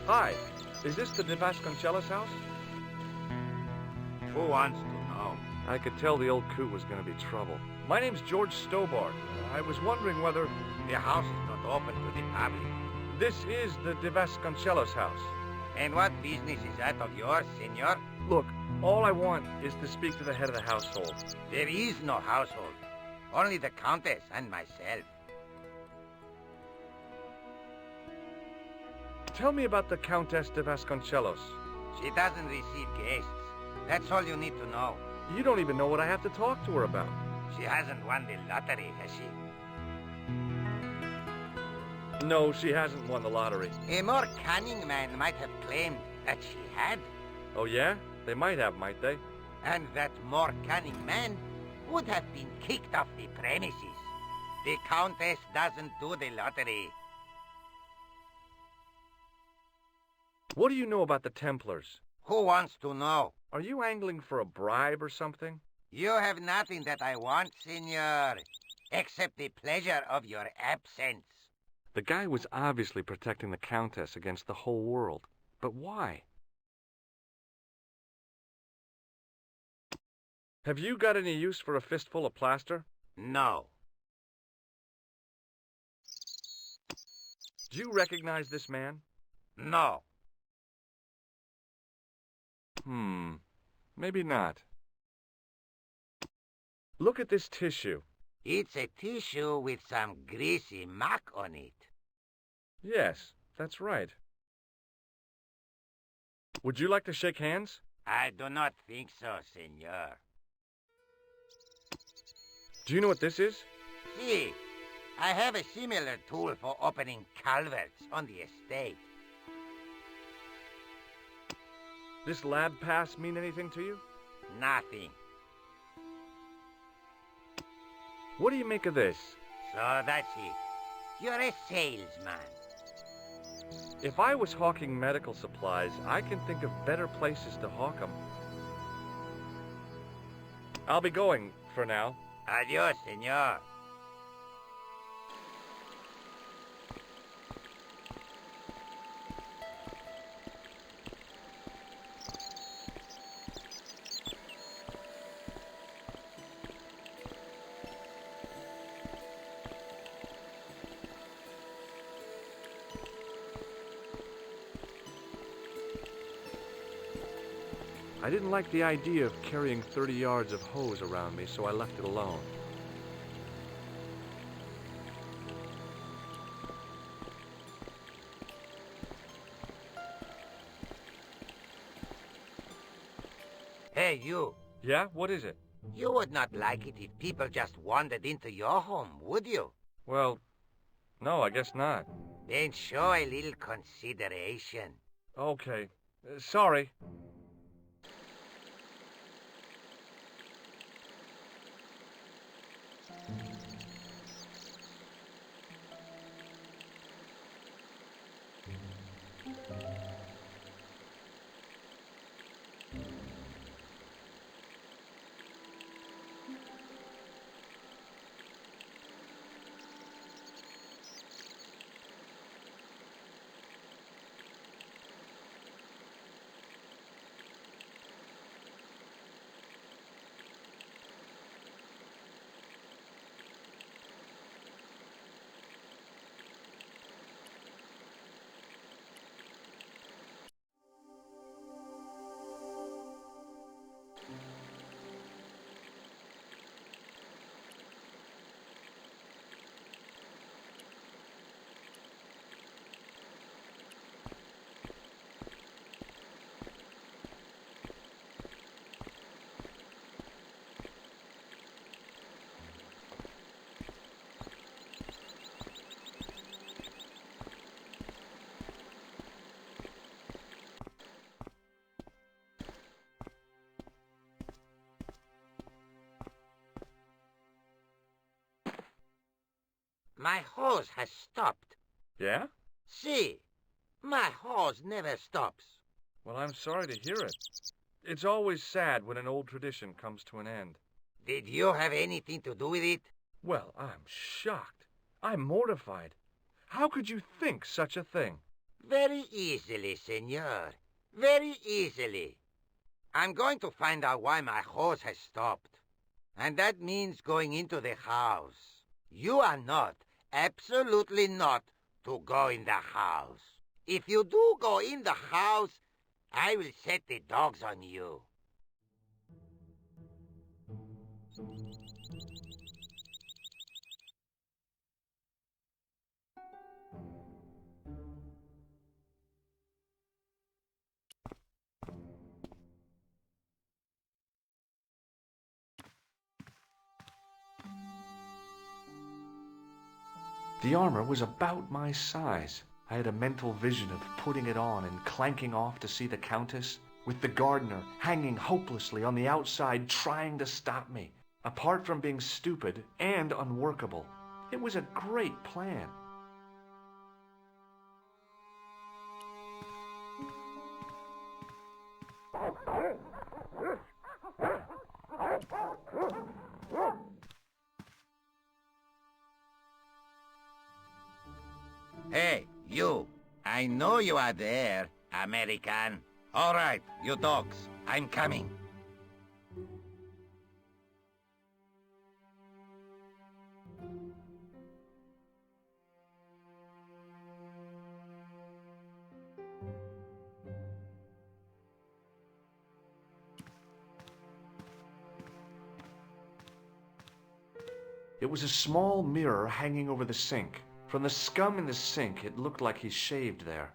Hi, is this the de Vasconcelos house? Who wants to know? I could tell the old coot was going to be trouble. My name's George Sтоббартом. I was wondering whether... The house is not open to the public. This is the de Vasconcelos house. And what business is that of yours, senor? Look, all I want is to speak to the head of the household. There is no household. Only the Countess and myself. Tell me about the Countess de Vasconcelos. She doesn't receive guests. That's all you need to know. You don't even know what I have to talk to her about. She hasn't won the lottery, has she? No, she hasn't won the lottery. A more cunning man might have claimed that she had. Oh, yeah? They might have, might they? And that more cunning man would have been kicked off the premises. The Countess doesn't do the lottery. What do you know about the Templars? Who wants to know? Are you angling for a bribe or something? You have nothing that I want, senor, except the pleasure of your absence. The guy was obviously protecting the Countess against the whole world. But why? Have you got any use for a fistful of plaster? No. Do you recognize this man? No. Maybe not. Look at this tissue. It's a tissue with some greasy muck on it. Yes, that's right. Would you like to shake hands? I do not think so, senor. Do you know what this is? See, I have a similar tool for opening culverts on the estate. This lab pass mean anything to you? Nothing. What do you make of this? So that's it. You're a salesman. If I was hawking medical supplies, I can think of better places to hawk them. I'll be going for now. Adios, senor. I didn't like the idea of carrying 30 yards of hose around me, so I left it alone. Hey, you. Yeah? What is it? You would not like it if people just wandered into your home, would you? Well, no, I guess not. Then show a little consideration. Okay. Sorry. My hose has stopped. Yeah? See, my hose never stops. Well, I'm sorry to hear it. It's always sad when an old tradition comes to an end. Did you have anything to do with it? Well, I'm shocked. I'm mortified. How could you think such a thing? Very easily, senor. Very easily. I'm going to find out why my horse has stopped. And that means going into the house. You are not, absolutely not, to go in the house. If you do go in the house, I will set the dogs on you. The armor was about my size. I had a mental vision of putting it on and clanking off to see the Countess, with the gardener hanging hopelessly on the outside trying to stop me. Apart from being stupid and unworkable, it was a great plan. Hey, you. I know you are there, American. All right, you dogs. I'm coming. It was a small mirror hanging over the sink. From the scum in the sink, it looked like he shaved there.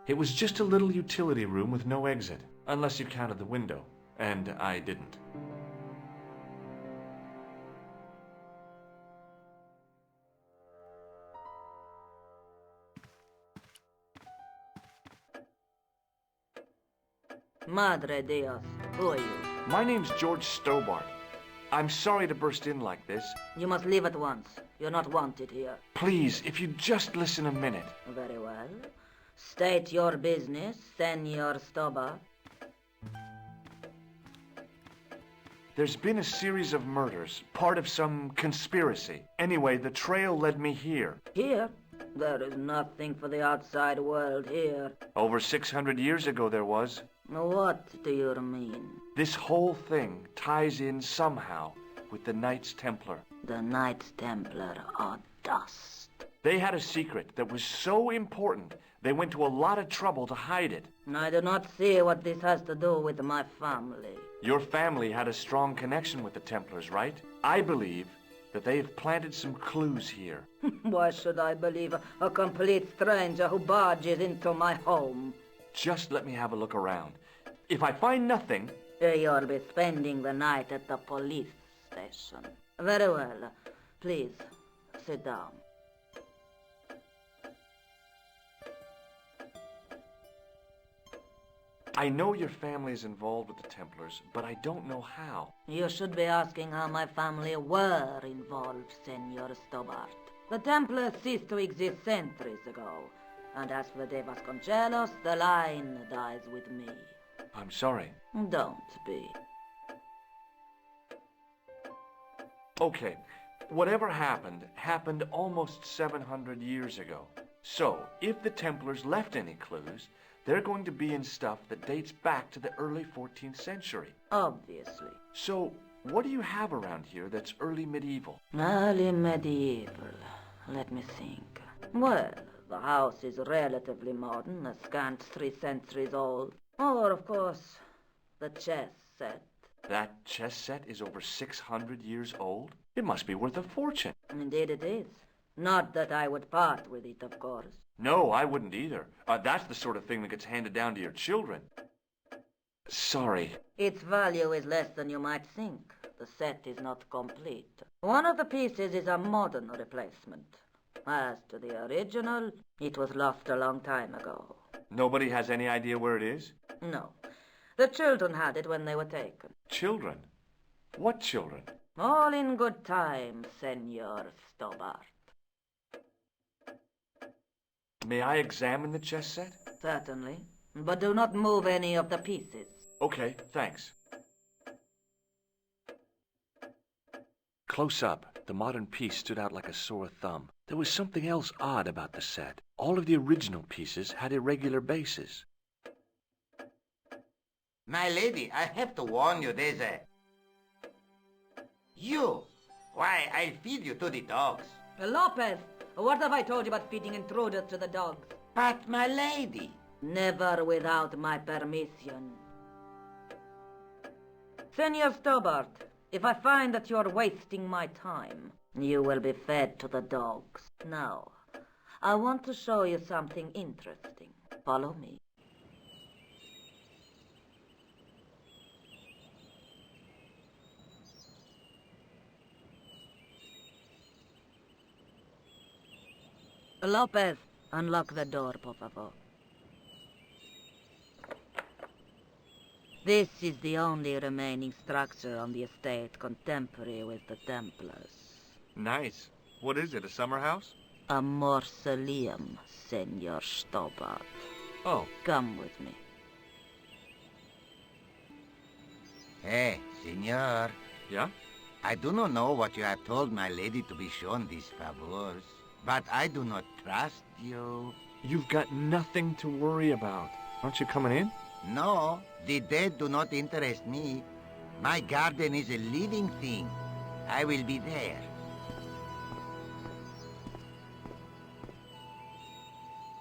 It was just a little utility room with no exit, unless you counted the window, and I didn't. Madre Dios, who are you? My name's George Sтоббартом. I'm sorry to burst in like this. You must leave at once. You're not wanted here. Please, if you'd just listen a minute. Very well. State your business, Senor Sтоббартом. There's been a series of murders, part of some conspiracy. Anyway, the trail led me here. Here? There is nothing for the outside world here. Over 600 years ago there was. What do you mean? This whole thing ties in somehow with the Knights Templar. The Knights Templar are dust. They had a secret that was so important, they went to a lot of trouble to hide it. I do not see what this has to do with my family. Your family had a strong connection with the Templars, right? I believe that they have planted some clues here. Why should I believe a complete stranger who barges into my home? Just let me have a look around. If I find nothing... You'll be spending the night at the police station. Very well. Please, sit down. I know your family is involved with the Templars, but I don't know how. You should be asking how my family were involved, Senor Sтоббартом. The Templars ceased to exist centuries ago. And as for De Vasconcelos, the line dies with me. I'm sorry. Don't be. Okay, whatever happened almost 700 years ago. So, if the Templars left any clues, they're going to be in stuff that dates back to the early 14th century. Obviously. So, what do you have around here that's early medieval? Early medieval. Let me think. Well, the house is relatively modern, a scant 3 centuries old. Or, of course, the chess set. That chess set is over 600 years old? It must be worth a fortune. Indeed it is. Not that I would part with it, of course. No, I wouldn't either. That's the sort of thing that gets handed down to your children. Sorry. Its value is less than you might think. The set is not complete. One of the pieces is a modern replacement. As to the original, it was lost a long time ago. Nobody has any idea where it is? No. The children had it when they were taken. Children? What children? All in good time, Senor Sтоббартом. May I examine the chess set? Certainly. But do not move any of the pieces. Okay, thanks. Close up, the modern piece stood out like a sore thumb. There was something else odd about the set. All of the original pieces had irregular bases. My lady, I have to warn you, there's a... You! Why, I'll feed you to the dogs. Lopez, what have I told you about feeding intruders to the dogs? But, my lady... Never without my permission. Senor Stobbart, if I find that you're wasting my time, you will be fed to the dogs. Now, I want to show you something interesting. Follow me. Lopez, unlock the door, por favor. This is the only remaining structure on the estate contemporary with the Templars. Nice. What is it, a summer house? A mausoleum, Senor Stobbart. Oh. Come with me. Hey, senor. Yeah? I do not know what you have told my lady to be shown these favors, but I do not trust you. You've got nothing to worry about. Aren't you coming in? No, the dead do not interest me. My garden is a living thing. I will be there.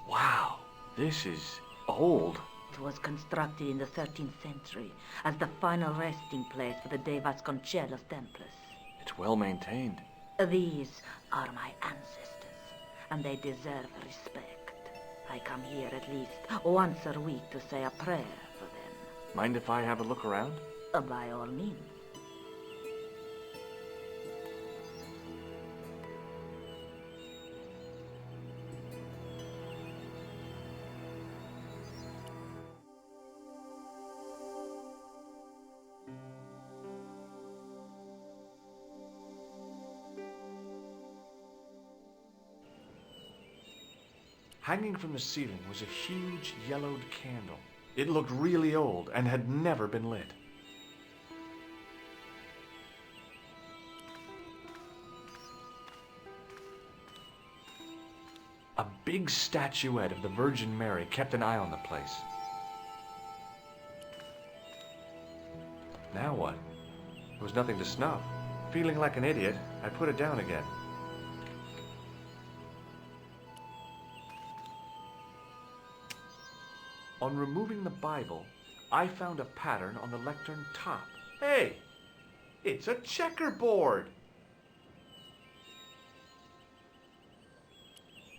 Wow, this is old. It was constructed in the 13th century as the final resting place for the De Vasconcelos Templars. It's well maintained. These are my ancestors, and they deserve respect. I come here at least once a week to say a prayer for them. Mind if I have a look around? By all means. Hanging from the ceiling was a huge yellowed candle. It looked really old and had never been lit. A big statuette of the Virgin Mary kept an eye on the place. Now what? There was nothing to snuff. Feeling like an idiot, I put it down again. On removing the Bible, I found a pattern on the lectern top. Hey! It's a checkerboard!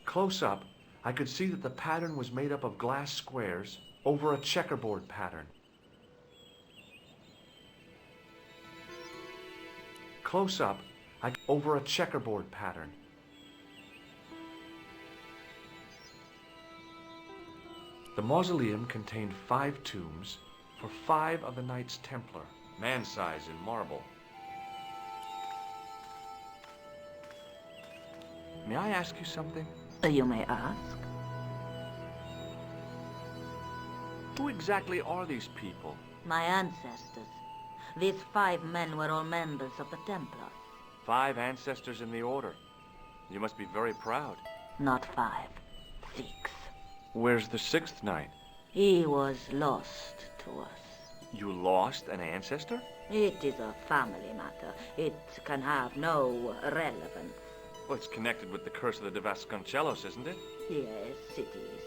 Close up, I could see that the pattern was made up of glass squares over a checkerboard pattern. Close up, over a checkerboard pattern. The mausoleum contained 5 tombs for 5 of the Knights Templar, man-size in marble. May I ask you something? You may ask. Who exactly are these people? My ancestors. These 5 men were all members of the Templars. 5 ancestors in the order. You must be very proud. Not 5, 6. Where's the 6th knight? He was lost to us. You lost an ancestor? It is a family matter. It can have no relevance. Well, it's connected with the curse of the De Vasconcelos, isn't it? Yes, it is.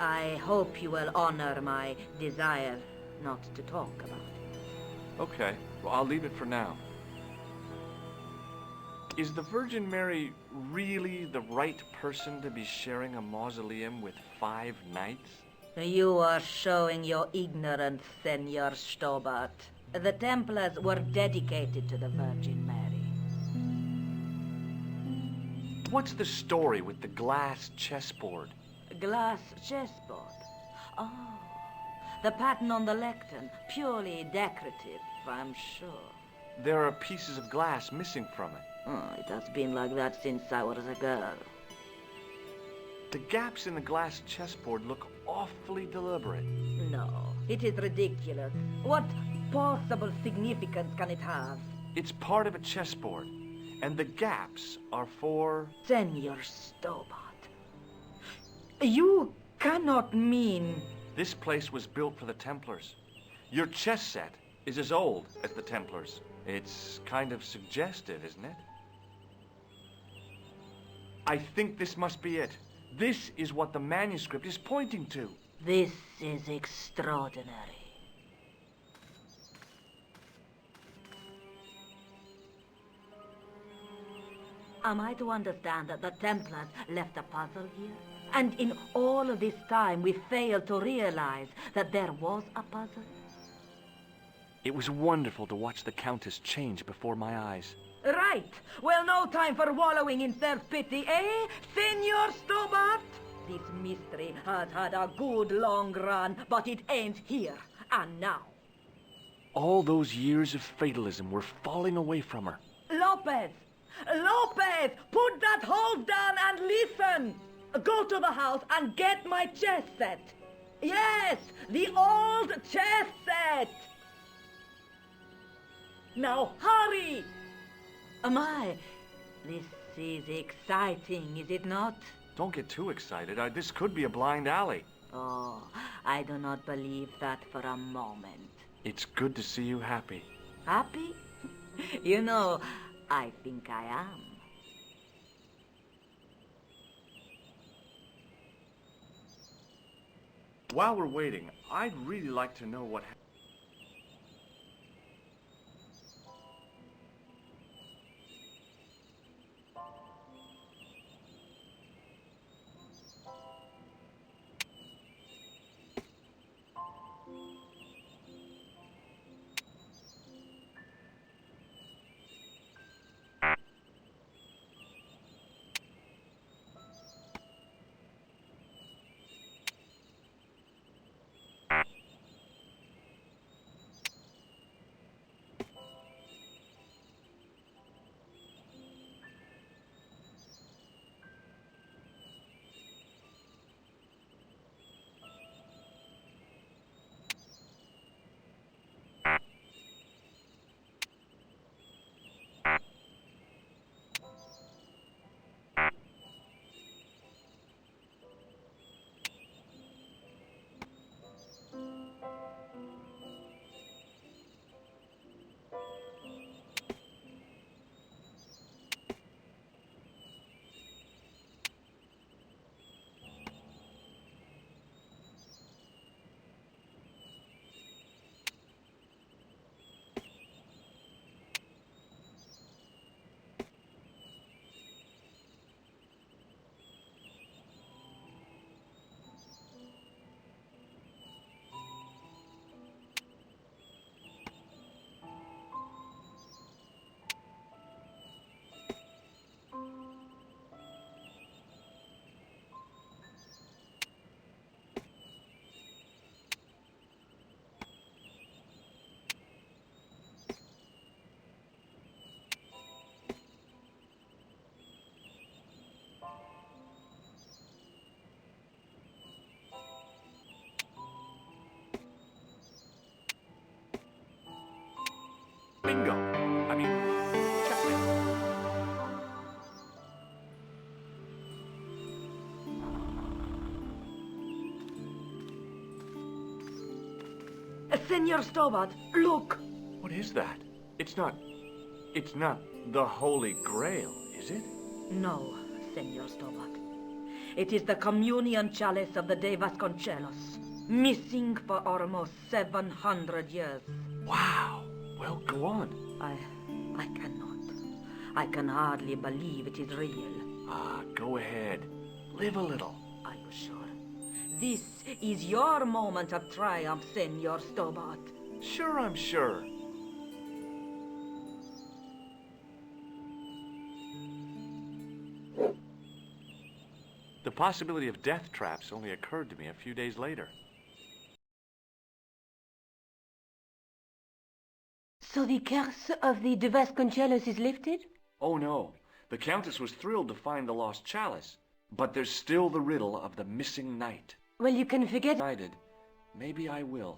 I hope you will honor my desire not to talk about it. Okay, well, I'll leave it for now. Is the Virgin Mary really the right person to be sharing a mausoleum with 5 knights? You are showing your ignorance, Senor Stobbart. The Templars were dedicated to the Virgin Mary. What's the story with the glass chessboard? Glass chessboard? Oh, the pattern on the lectern. Purely decorative, I'm sure. There are pieces of glass missing from it. Oh, it has been like that since I was a girl. The gaps in the glass chessboard look awfully deliberate. No, it is ridiculous. What possible significance can it have? It's part of a chessboard. And the gaps are for... Senor Sтоббарт. You cannot mean... This place was built for the Templars. Your chess set is as old as the Templars. It's kind of suggestive, isn't it? I think this must be it. This is what the manuscript is pointing to. This is extraordinary. Am I to understand that the Templars left a puzzle here? And in all of this time we failed to realize that there was a puzzle? It was wonderful to watch the Countess change before my eyes. Right. Well, no time for wallowing in self-pity, eh, Senor Sтоббарт? This mystery has had a good long run, but it ends here and now. All those years of fatalism were falling away from her. Lopez! Lopez! Put that hose down and listen! Go to the house and get my chess set. Yes, the old chess set! Now hurry! My, this is exciting, is it not? Don't get too excited. This could be a blind alley. Oh, I do not believe that for a moment. It's good to see you happy. Happy? You know, I think I am. While we're waiting, I'd really like to know what happened. Bingo! I mean, checkmate. Senor Sтоббарт, look! What is that? It's not the Holy Grail, is it? No, Senor Sтоббарт. It is the communion chalice of the De Vasconcelos, missing for almost 700 years. Wow! Well, go on. I cannot. I can hardly believe it is real. Go ahead. Live a little. Are you sure? This is your moment of triumph, Senor Sтоббарт. Sure, I'm sure. The possibility of death traps only occurred to me a few days later. So the curse of the De Vasconcelos is lifted? Oh no, the Countess was thrilled to find the lost chalice, but there's still the riddle of the missing knight. Well, you can forget... Decided, maybe I will.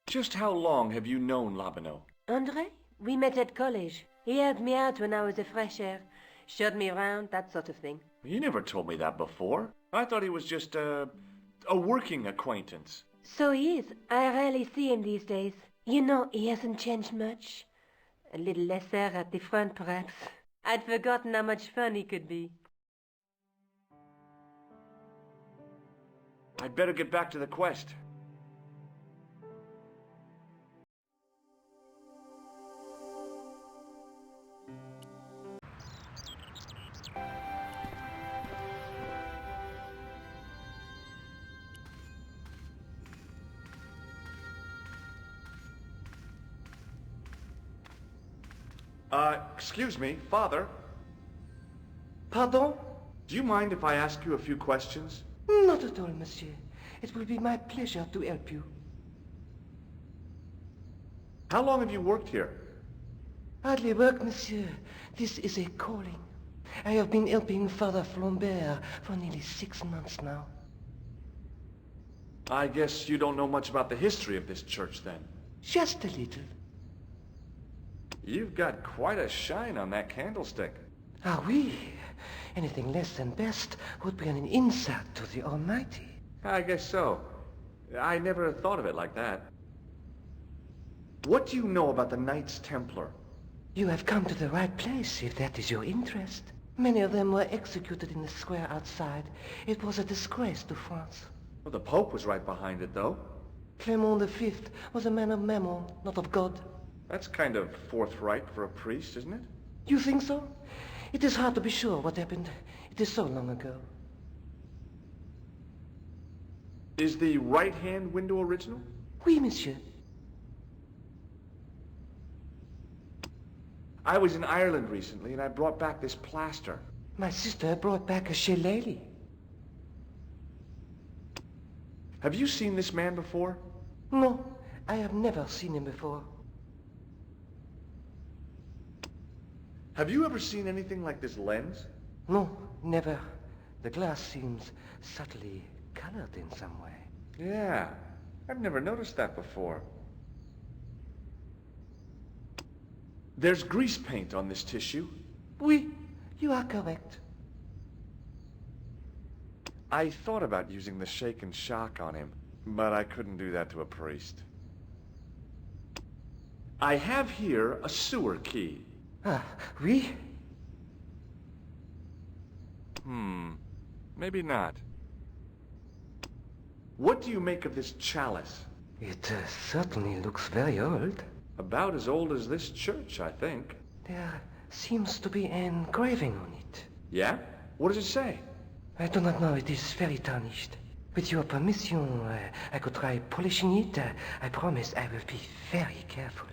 Just how long have you known Labano? Andre? We met at college. He helped me out when I was a fresher. Showed me around, that sort of thing. You never told me that before. I thought he was just a working acquaintance. So he is. I rarely see him these days. You know, he hasn't changed much. A little lesser at the front, perhaps. I'd forgotten how much fun he could be. I'd better get back to the quest. Excuse me, Father. Pardon? Do you mind if I ask you a few questions? Not at all, monsieur. It will be my pleasure to help you. How long have you worked here? Hardly work, monsieur. This is a calling. I have been helping Father Flambert for nearly 6 months now. I guess you don't know much about the history of this church, then. Just a little. You've got quite a shine on that candlestick. Ah, oui. Anything less than best would be an insult to the Almighty. I guess so. I never thought of it like that. What do you know about the Knights Templar? You have come to the right place, if that is your interest. Many of them were executed in the square outside. It was a disgrace to France. Well, the Pope was right behind it, though. Clement V was a man of mammon, not of God. That's kind of forthright for a priest, isn't it? You think so? It is hard to be sure what happened. It is so long ago. Is the right-hand window original? Oui, monsieur. I was in Ireland recently, and I brought back this plaster. My sister brought back a shillelagh. Have you seen this man before? No, I have never seen him before. Have you ever seen anything like this lens? No, never. The glass seems subtly colored in some way. Yeah, I've never noticed that before. There's grease paint on this tissue. Oui, you are correct. I thought about using the shake and shock on him, but I couldn't do that to a priest. I have here a sewer key. Ah, oui? Maybe not. What do you make of this chalice? It certainly looks very old. About as old as this church, I think. There seems to be an engraving on it. Yeah? What does it say? I do not know, it is very tarnished. With your permission, I could try polishing it. I promise I will be very careful.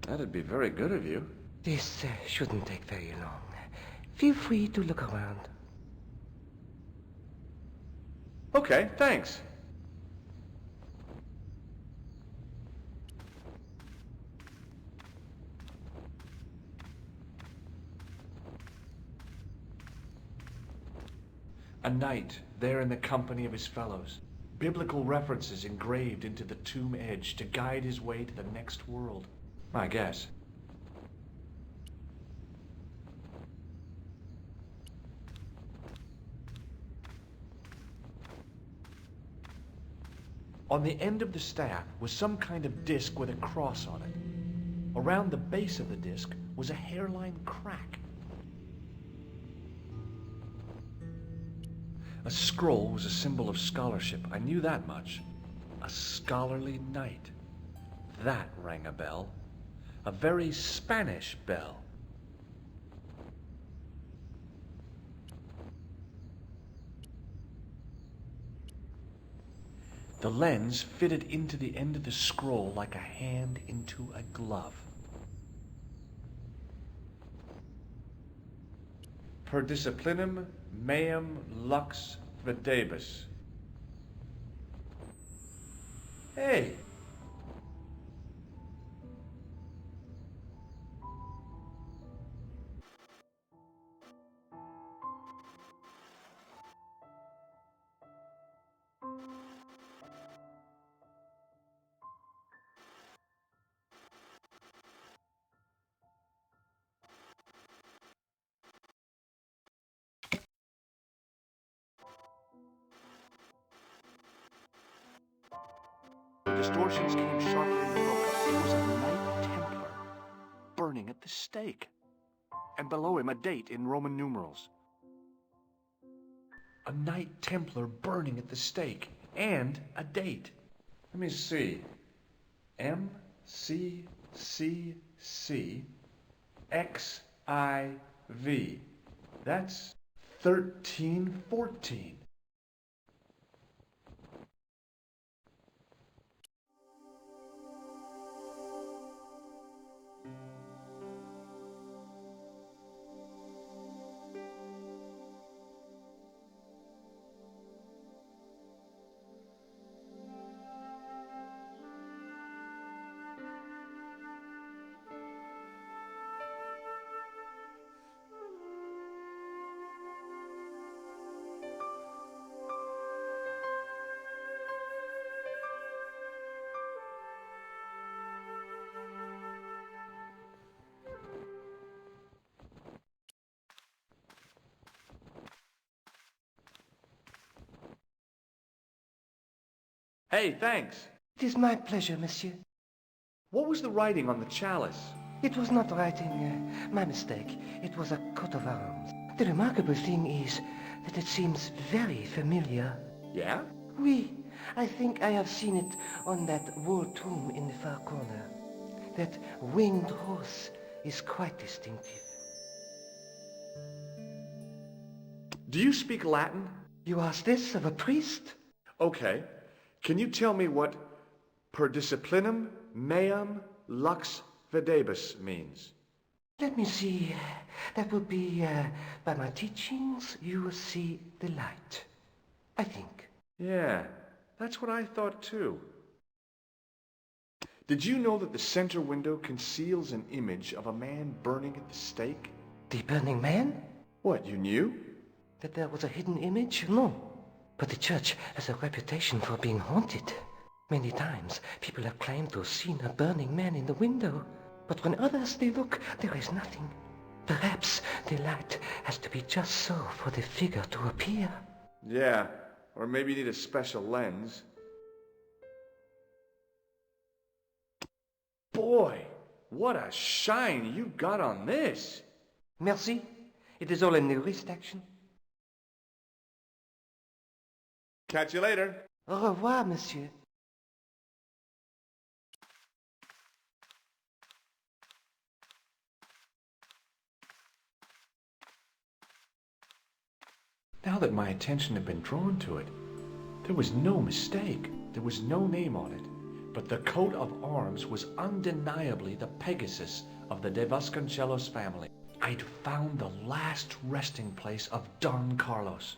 That'd be very good of you. This shouldn't take very long. Feel free to look around. Okay, thanks. A knight, there in the company of his fellows. Biblical references engraved into the tomb edge to guide his way to the next world. I guess. On the end of the staff was some kind of disc with a cross on it. Around the base of the disc was a hairline crack. A scroll was a symbol of scholarship. I knew that much. A scholarly knight. That rang a bell. A very Spanish bell. The lens fitted into the end of the scroll like a hand into a glove. Per disciplinum meum lux videbus. Hey! distortions came sharply and broke. It was a Knight Templar burning at the stake. And below him a date in Roman numerals. A Knight Templar burning at the stake. And a date. Let me see. MCCCXIV. That's 1314. Hey, thanks. It is my pleasure, monsieur. What was the writing on the chalice? It was not writing, my mistake. It was a coat of arms. The remarkable thing is that it seems very familiar. Yeah? Oui, I think I have seen it on that wall tomb in the far corner. That winged horse is quite distinctive. Do you speak Latin? You ask this of a priest? Okay. Can you tell me what per disciplinum meam lux videbus means? Let me see. That would be, by my teachings, you will see the light. I think. Yeah, that's what I thought too. Did you know that the center window conceals an image of a man burning at the stake? The burning man? What, you knew? That there was a hidden image? No. But the church has a reputation for being haunted. Many times people have claimed to have seen a burning man in the window. But when others they look, there is nothing. Perhaps the light has to be just so for the figure to appear. Yeah, or maybe you need a special lens. Boy, what a shine you got on this. Merci. It is all in the wrist action. Catch you later. Au revoir, monsieur. Now that my attention had been drawn to it, there was no mistake. There was no name on it. But the coat of arms was undeniably the Pegasus of the De Vasconcelos family. I'd found the last resting place of Don Carlos.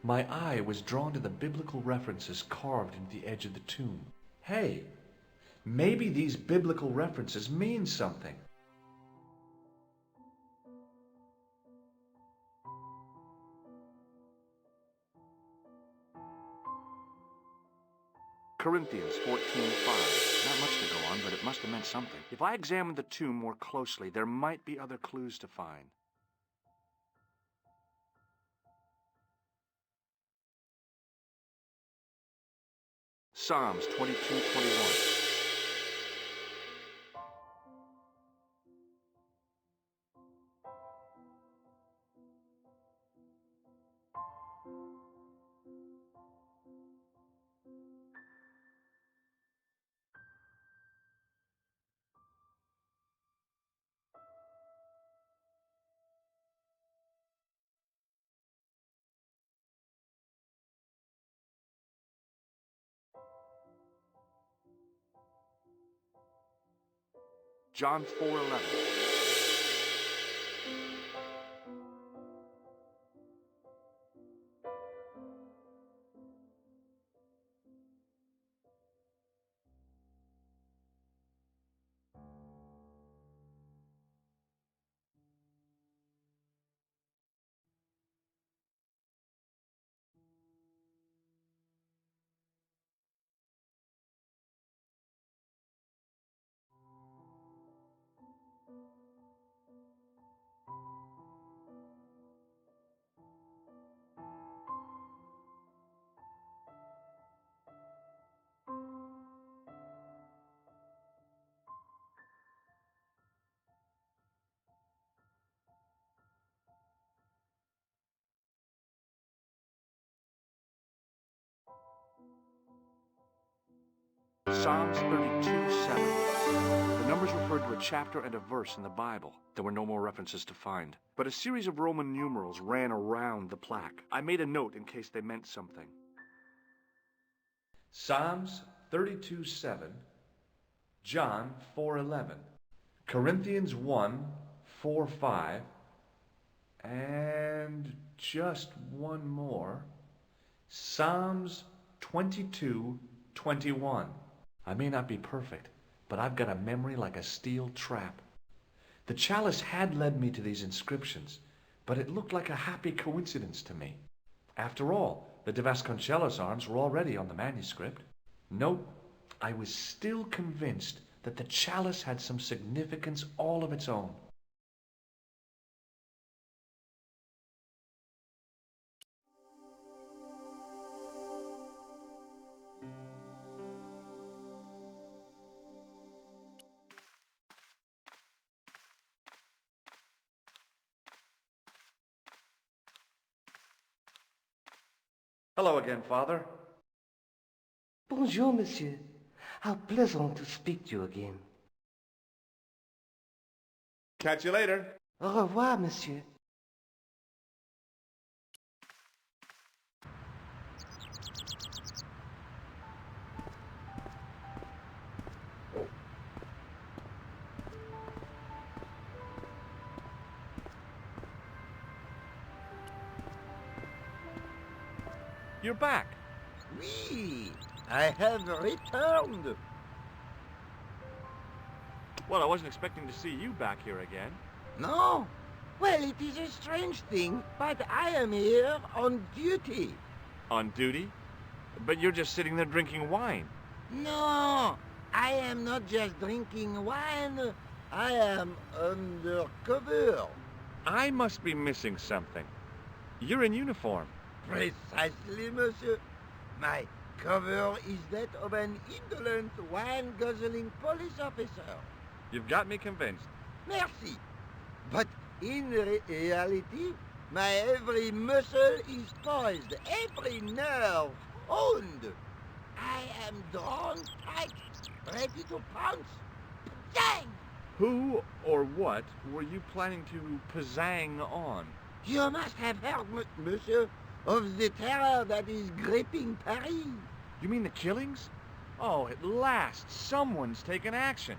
My eye was drawn to the biblical references carved into the edge of the tomb. Hey, maybe these biblical references mean something. Corinthians 14:5. Not much to go on, but it must have meant something. If I examined the tomb more closely, there might be other clues to find. Psalms 22:21. John 4:11. Psalms 32:7. The numbers referred to a chapter and a verse in the Bible. There were no more references to find. But a series of Roman numerals ran around the plaque. I made a note in case they meant something. Psalms 32:7, John 4:11, Corinthians 1:4-5, and just one more, Psalms 22:21. I may not be perfect, but I've got a memory like a steel trap. The chalice had led me to these inscriptions, but it looked like a happy coincidence to me. After all, the de Vasconcelos arms were already on the manuscript. Nope, I was still convinced that the chalice had some significance all of its own. Hello again, Father. Bonjour, monsieur. How pleasant to speak to you again. Catch you later. Au revoir, monsieur. You're back. Oui, I have returned. Well, I wasn't expecting to see you back here again. No? Well, it is a strange thing, but I am here on duty. On duty? But you're just sitting there drinking wine. No, I am not just drinking wine. I am undercover. I must be missing something. You're in uniform. Precisely, monsieur. My cover is that of an indolent, wine-guzzling police officer. You've got me convinced. Merci. But in reality, my every muscle is poised, every nerve honed. I am drawn tight, ready to pounce. Bang! Who or what were you planning to pizzang on? You must have heard, monsieur, of the terror that is gripping Paris. You mean the killings? Oh, at last, someone's taken action.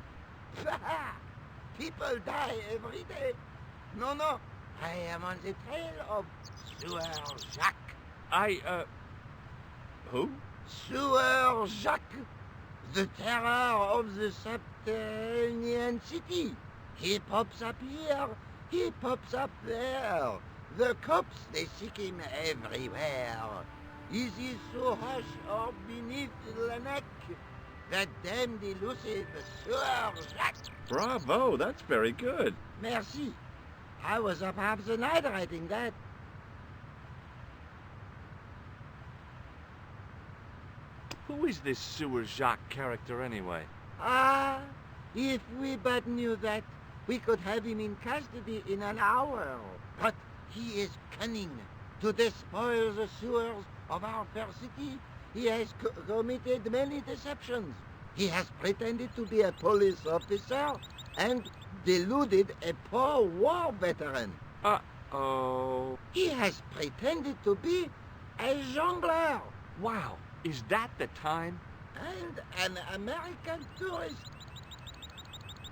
People die every day. No, I am on the trail of Sewer Jacques. Who? Sewer Jacques, the terror of the subterranean city. He pops up here, he pops up there. The cops, they seek him everywhere. Is he so hush or beneath the neck? That damned elusive Sewer Jacques. Bravo, that's very good. Merci. I was up half the night writing that. Who is this Sewer Jacques character anyway? Ah, if we but knew that, we could have him in custody in an hour. But he is cunning to despoil the sewers of our fair city. He has committed many deceptions. He has pretended to be a police officer and deluded a poor war veteran. Uh-oh. He has pretended to be a jongleur Wow, is that the time? and an American tourist.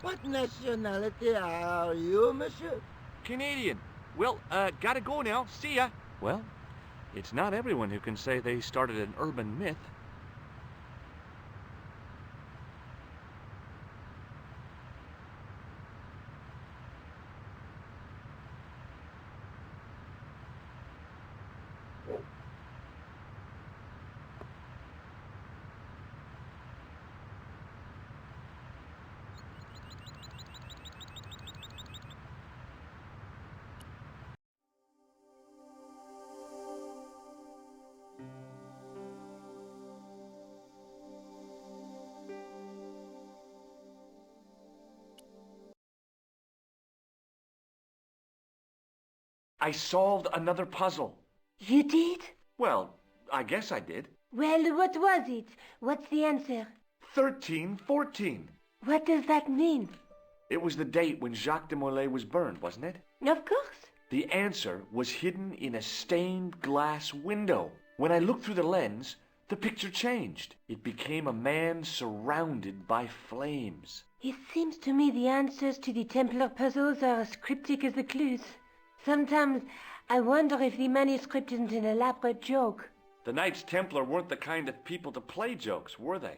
What nationality are you, monsieur? Canadian. Well, gotta go now. See ya. Well, it's not everyone who can say they started an urban myth. I solved another puzzle. You did? Well, I guess I did. Well, what was it? What's the answer? 1314. What does that mean? It was the date when Jacques de Molay was burned, wasn't it? Of course. The answer was hidden in a stained glass window. When I looked through the lens, the picture changed. It became a man surrounded by flames. It seems to me the answers to the Templar puzzles are as cryptic as the clues. Sometimes I wonder if the manuscript isn't an elaborate joke. The Knights Templar weren't the kind of people to play jokes, were they?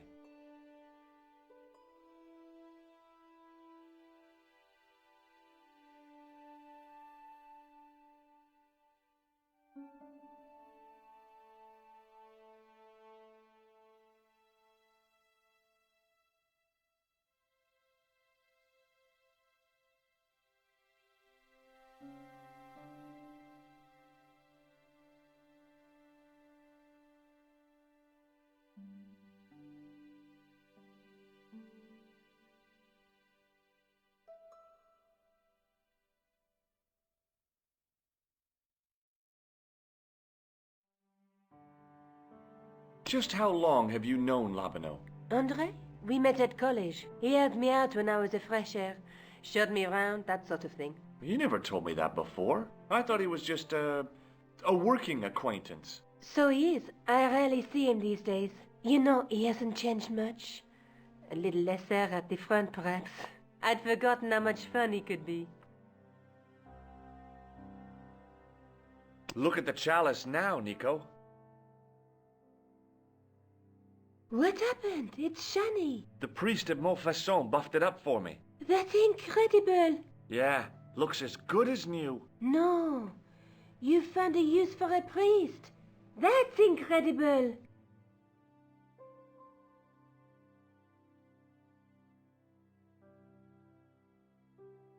Just how long have you known Labanau? Andre? We met at college. He helped me out when I was a fresher. Showed me around, that sort of thing. You never told me that before. I thought he was just a working acquaintance. So he is. I rarely see him these days. You know, he hasn't changed much. A little lesser at the front, perhaps. I'd forgotten how much fun he could be. Look at the chalice now, Nico. What happened? It's shiny. The priest at Montfaucon buffed it up for me. That's incredible. Yeah, looks as good as new. No. You found a use for a priest. That's incredible.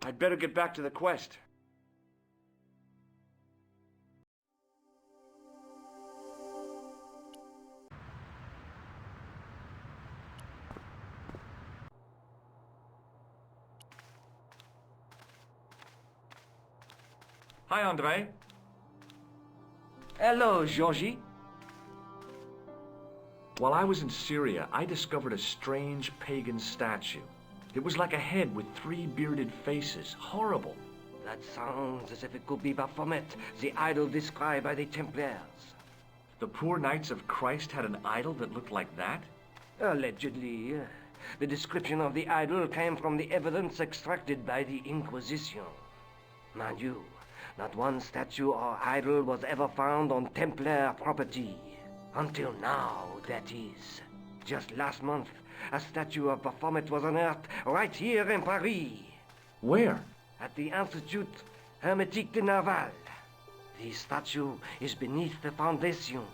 I'd better get back to the quest. Hi, Andre. Hello, Georgie. While I was in Syria, I discovered a strange pagan statue. It was like a head with 3 bearded faces. Horrible. That sounds as if it could be Baphomet, the idol described by the Templars. The poor Knights of Christ had an idol that looked like that? Allegedly. The description of the idol came from the evidence extracted by the Inquisition. Mind you, not one statue or idol was ever found on Templar property. Until now, that is. Just last month, a statue of Baphomet was unearthed right here in Paris. Where? At the Institut Hermétique de Naval. The statue is beneath the foundations.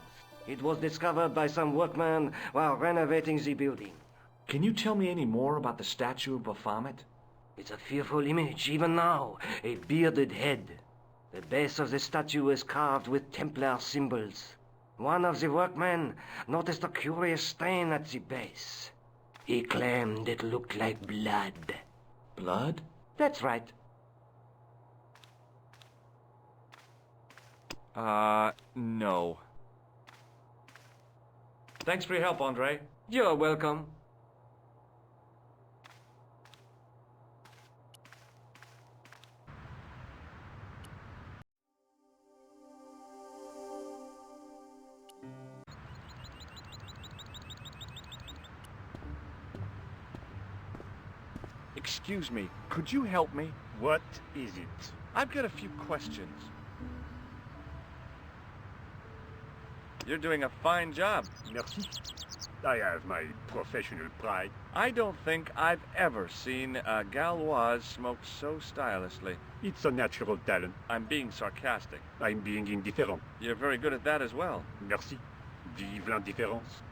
It was discovered by some workmen while renovating the building. Can you tell me any more about the statue of Baphomet? It's a fearful image, even now. A bearded head. The base of the statue is carved with Templar symbols. One of the workmen noticed a curious stain at the base. He claimed it looked like blood. Blood? That's right. No. Thanks for your help, Andre. You're welcome. Excuse me, could you help me? What is it? I've got a few questions. You're doing a fine job. Merci. I have my professional pride. I don't think I've ever seen a Gauloise smoke so stylishly. It's a natural talent. I'm being sarcastic. I'm being indifferent. You're very good at that as well. Merci. Vive l'indifférence.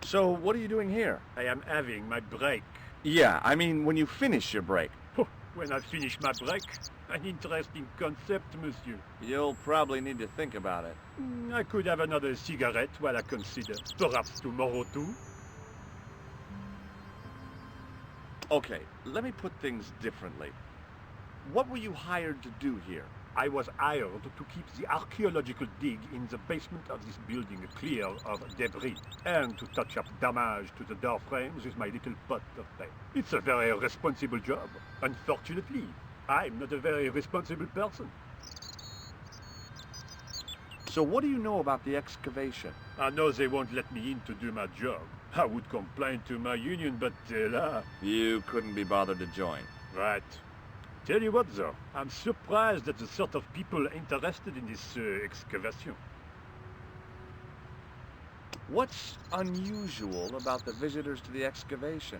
So, what are you doing here? I am having my break. Yeah, I mean when you finish your break. Oh, when I finish my break, an interesting concept, monsieur. You'll probably need to think about it. I could have another cigarette while I consider. Perhaps tomorrow too. Okay, let me put things differently. What were you hired to do here? I was hired to keep the archaeological dig in the basement of this building clear of debris, and to touch up damage to the door frames with my little pot of paint. It's a very responsible job. Unfortunately, I'm not a very responsible person. So what do you know about the excavation? I know they won't let me in to do my job. I would complain to my union, but là... You couldn't be bothered to join. Right. Tell you what, though, I'm surprised at the sort of people interested in this excavation. What's unusual about the visitors to the excavation?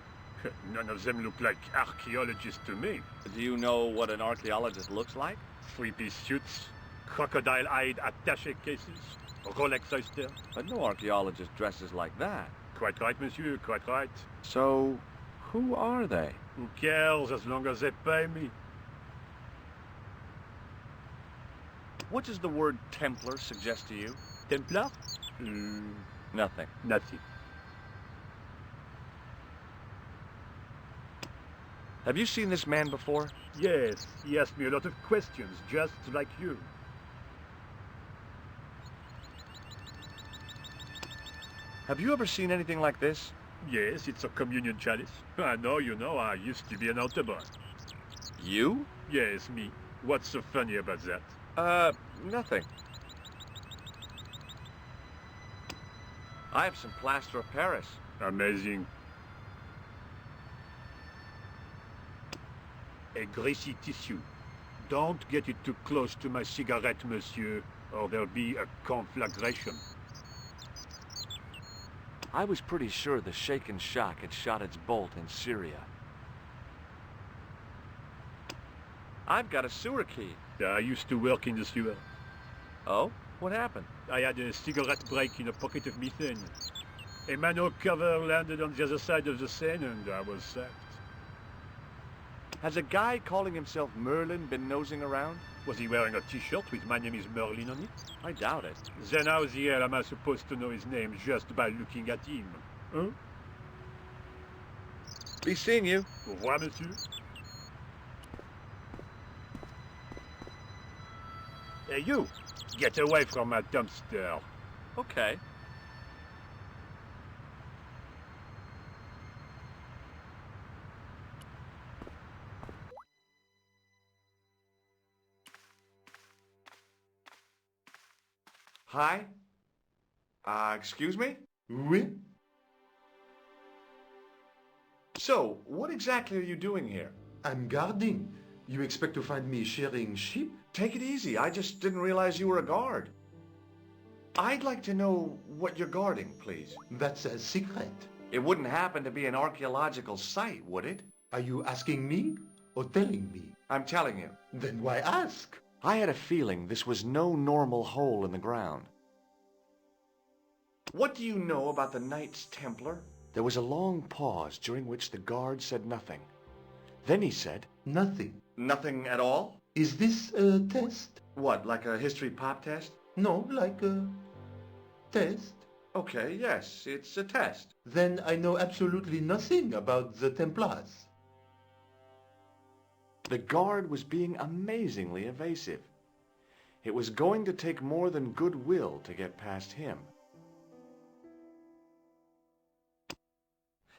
None of them look like archaeologists to me. Do you know what an archaeologist looks like? Three-piece suits, crocodile-eyed attaché cases, Rolex oyster. But no archaeologist dresses like that. Quite right, monsieur, quite right. So, who are they? Who cares as long as they pay me? What does the word Templar suggest to you? Templar? Nothing. Nothing. Have you seen this man before? Yes, he asked me a lot of questions, just like you. Have you ever seen anything like this? Yes, it's a communion chalice. I know, you know, I used to be an autobot. You? Yes, me. What's so funny about that? Nothing. I have some plaster of Paris. Amazing. A greasy tissue. Don't get it too close to my cigarette, monsieur, or there'll be a conflagration. I was pretty sure the shaken shock had shot its bolt in Syria. I've got a sewer key. I used to work in the sewer. Oh? What happened? I had a cigarette break in a pocket of methane. A manhole cover landed on the other side of the Seine and I was sacked. Has a guy calling himself Merlin been nosing around? Was he wearing a t-shirt with "My name is Merlin" on it? I doubt it. Then how the hell am I supposed to know his name just by looking at him? Huh? Be seeing you. Au revoir, monsieur. Hey, you! Get away from my dumpster. Okay. Hi? Excuse me? Oui? So, what exactly are you doing here? I'm guarding. You expect to find me shearing sheep? Take it easy. I just didn't realize you were a guard. I'd like to know what you're guarding, please. That's a secret. It wouldn't happen to be an archaeological site, would it? Are you asking me or telling me? I'm telling you. Then why ask? I had a feeling this was no normal hole in the ground. What do you know about the Knights Templar? There was a long pause during which the guard said nothing. Then he said, Nothing. Nothing at all? Is this a test? What, like a history pop test? No, like a test. Okay, yes, it's a test. Then I know absolutely nothing about the Templars. The guard was being amazingly evasive. It was going to take more than goodwill to get past him.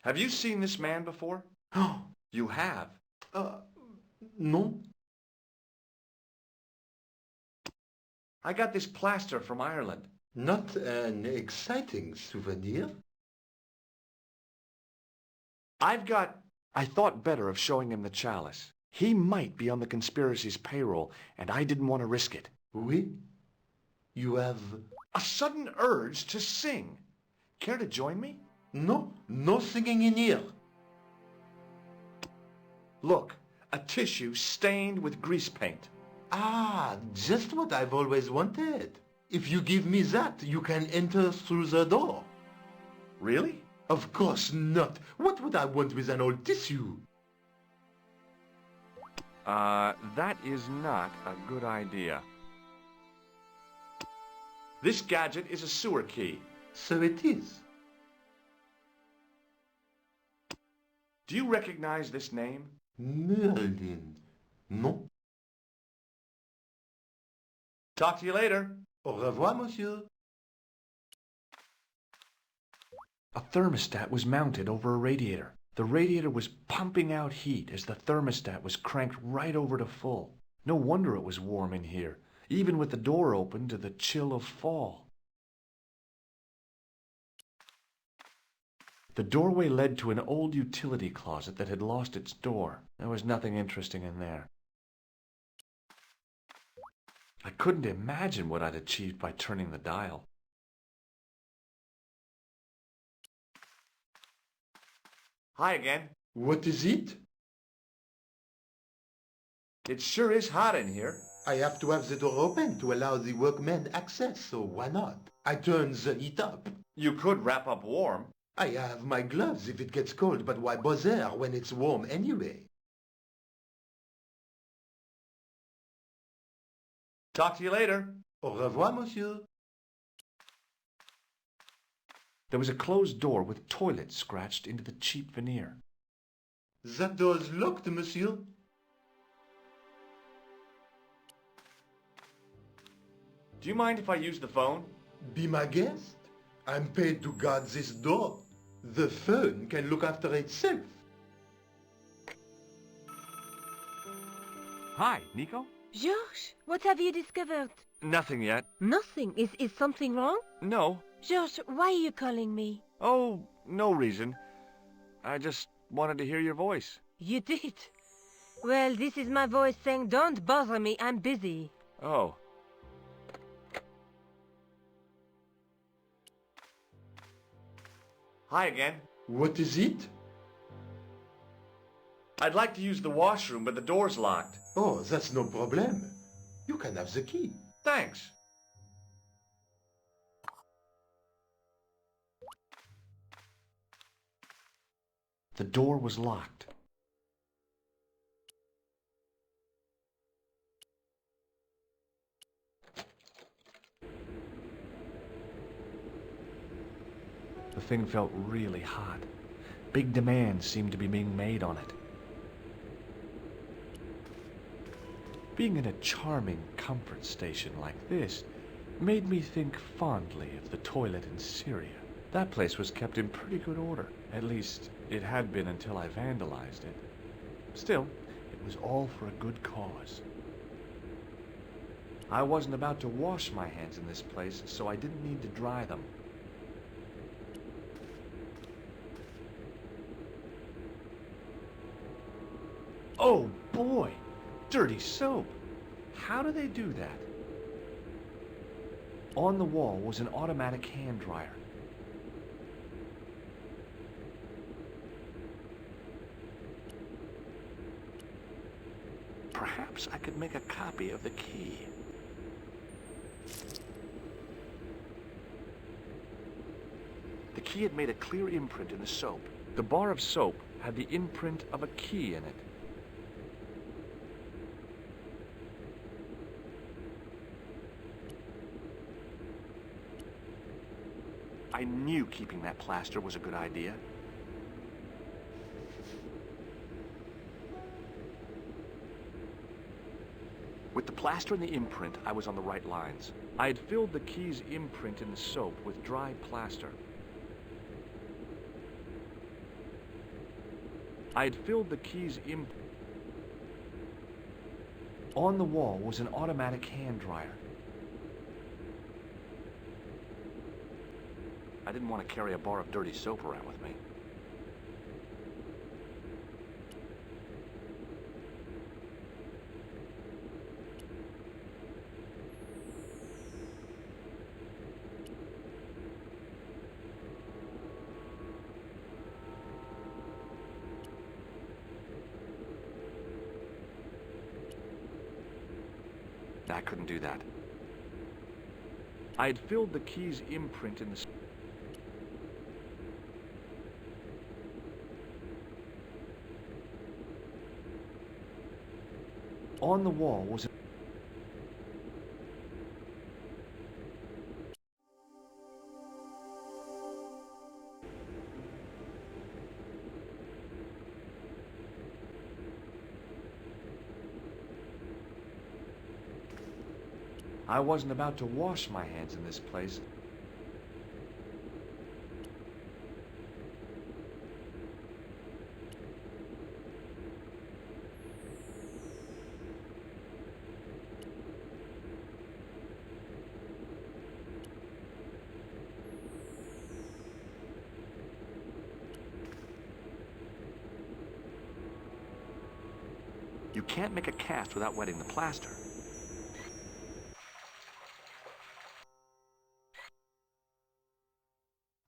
Have you seen this man before? Oh, You have. no. I got this plaster from Ireland. Not an exciting souvenir. I thought better of showing him the chalice. He might be on the conspiracy's payroll, and I didn't want to risk it. Oui? You have... A sudden urge to sing. Care to join me? No, no singing in here. Look, a tissue stained with grease paint. Ah, just what I've always wanted. If you give me that, you can enter through the door. Really? Of course not. What would I want with an old tissue? That is not a good idea. This gadget is a sewer key. So it is. Do you recognize this name? Merlin. No? Talk to you later. Au revoir, monsieur. A thermostat was mounted over a radiator. The radiator was pumping out heat as the thermostat was cranked right over to full. No wonder it was warm in here, even with the door open to the chill of fall. The doorway led to an old utility closet that had lost its door. There was nothing interesting in there. I couldn't imagine what I'd achieved by turning the dial. Hi again. What is it? It sure is hot in here. I have to have the door open to allow the workmen access, so why not? I turn the heat up. You could wrap up warm. I have my gloves if it gets cold, but why bother when it's warm anyway? Talk to you later. Au revoir, monsieur. There was a closed door with toilet scratched into the cheap veneer. That door's locked, monsieur. Do you mind if I use the phone? Be my guest. I'm paid to guard this door. The phone can look after itself. Hi, Nico? George, what have you discovered? Nothing yet. Nothing. Is something wrong? No. George, why are you calling me? Oh, no reason. I just wanted to hear your voice. You did? Well, this is my voice saying, don't bother me, I'm busy. Oh. Hi again. What is it? I'd like to use the washroom, but the door's locked. Oh, that's no problem. You can have the key. Thanks. The door was locked. The thing felt really hot. Big demands seemed to be being made on it. Being in a charming comfort station like this made me think fondly of the toilet in Syria. That place was kept in pretty good order. At least, it had been until I vandalized it. Still, it was all for a good cause. I wasn't about to wash my hands in this place, so I didn't need to dry them. Oh boy! Dirty soap! How do they do that? On the wall was an automatic hand dryer. Perhaps I could make a copy of the key. The key had made a clear imprint in the soap. The bar of soap had the imprint of a key in it. I knew keeping that plaster was a good idea. With the plaster and the imprint, I was on the right lines. I had filled the key's imprint in the soap with dry plaster. I had filled the key's imprint. On the wall was an automatic hand dryer. I didn't want to carry a bar of dirty soap around with me. I couldn't do that. I had filled the key's imprint in the... On the wall was a... I wasn't about to wash my hands in this place. You can't make a cast without wetting the plaster.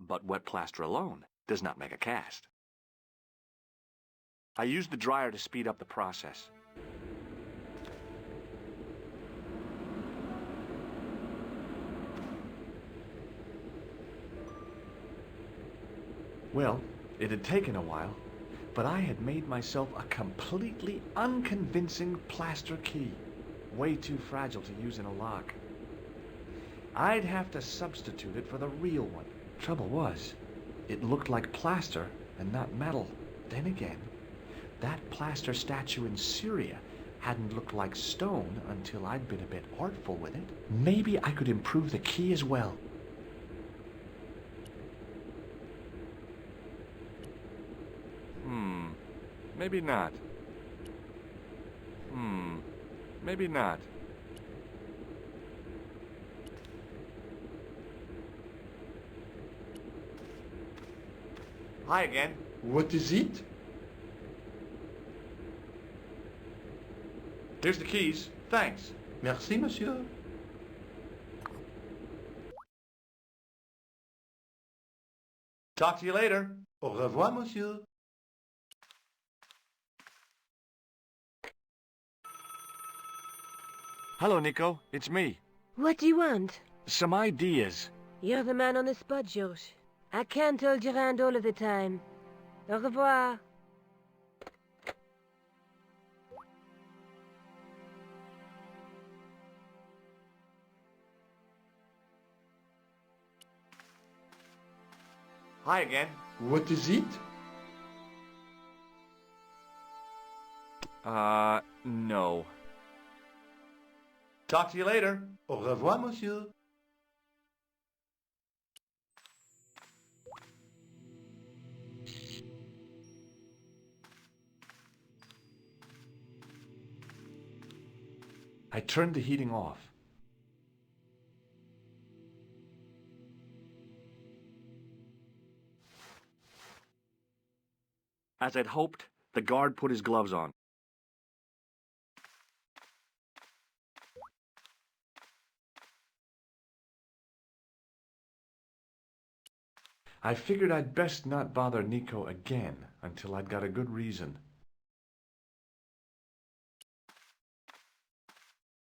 But wet plaster alone does not make a cast. I used the dryer to speed up the process. Well, it had taken a while, but I had made myself a completely unconvincing plaster key, way too fragile to use in a lock. I'd have to substitute it for the real one. Trouble was, it looked like plaster and not metal. Then again, that plaster statue in Syria hadn't looked like stone until I'd been a bit artful with it. Maybe I could improve the key as well. Maybe not. Maybe not. Hi again. What is it? Here's the keys. Thanks. Merci, monsieur. Talk to you later. Au revoir, monsieur. Hello, Nico. It's me. What do you want? Some ideas. You're the man on the spot, George. I can't hold your hand all of the time. Au revoir. Hi again. What is it? No. Talk to you later. Au revoir, monsieur. I turned the heating off. As I'd hoped, the guard put his gloves on. I figured I'd best not bother Nico again until I'd got a good reason.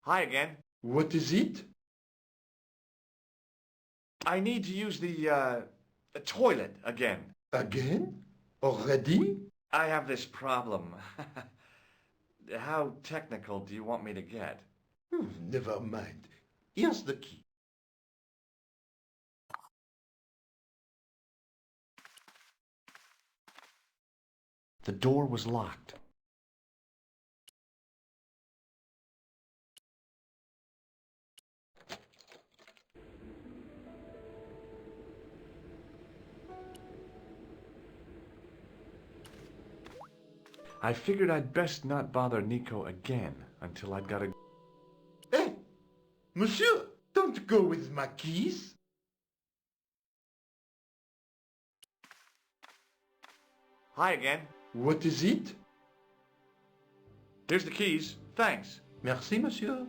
Hi again. What is it? I need to use the toilet again. Again? Already? I have this problem. How technical do you want me to get? Never mind. Here's the key. The door was locked. I figured I'd best not bother Nico again until I'd got a... Hey! Monsieur, don't go with my keys. Hi again. What is it? Here's the keys. Thanks. Merci, monsieur.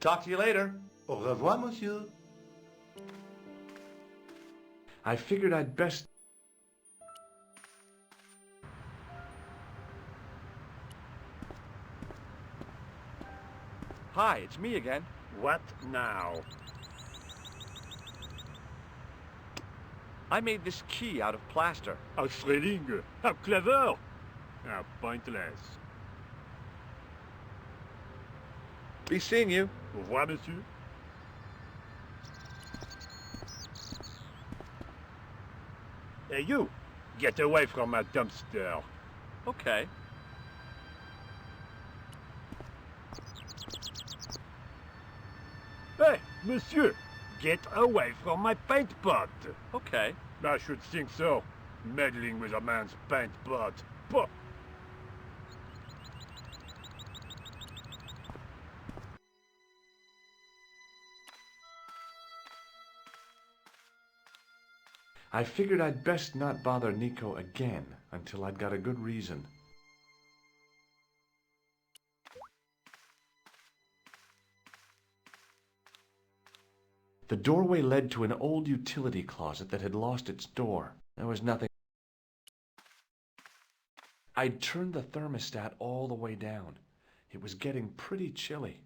Talk to you later. Au revoir, monsieur. I figured I'd best... Hi, it's me again. What now? I made this key out of plaster. How thrilling! How clever! How pointless. Be seeing you. Au revoir, monsieur. Hey, you! Get away from my dumpster. Okay. Monsieur, get away from my paint pot. Okay. I should think so. Meddling with a man's paint pot. Pah! I figured I'd best not bother Nico again until I'd got a good reason. The doorway led to an old utility closet that had lost its door. There was nothing. I'd turned the thermostat all the way down. It was getting pretty chilly.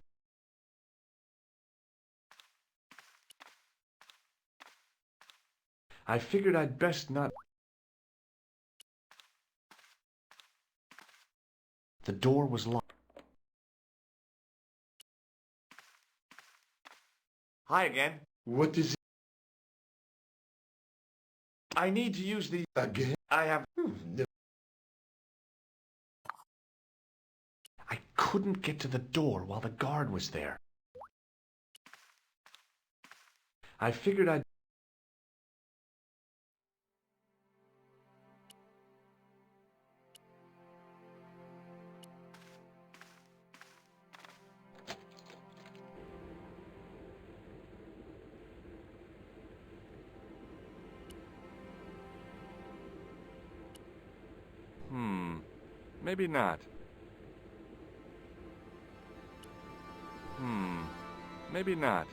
I figured I'd best not. The door was locked. Hi again. What is it I need to use the... again? I have... No. I couldn't get to the door while the guard was there. I figured I'd... Maybe not. Maybe not.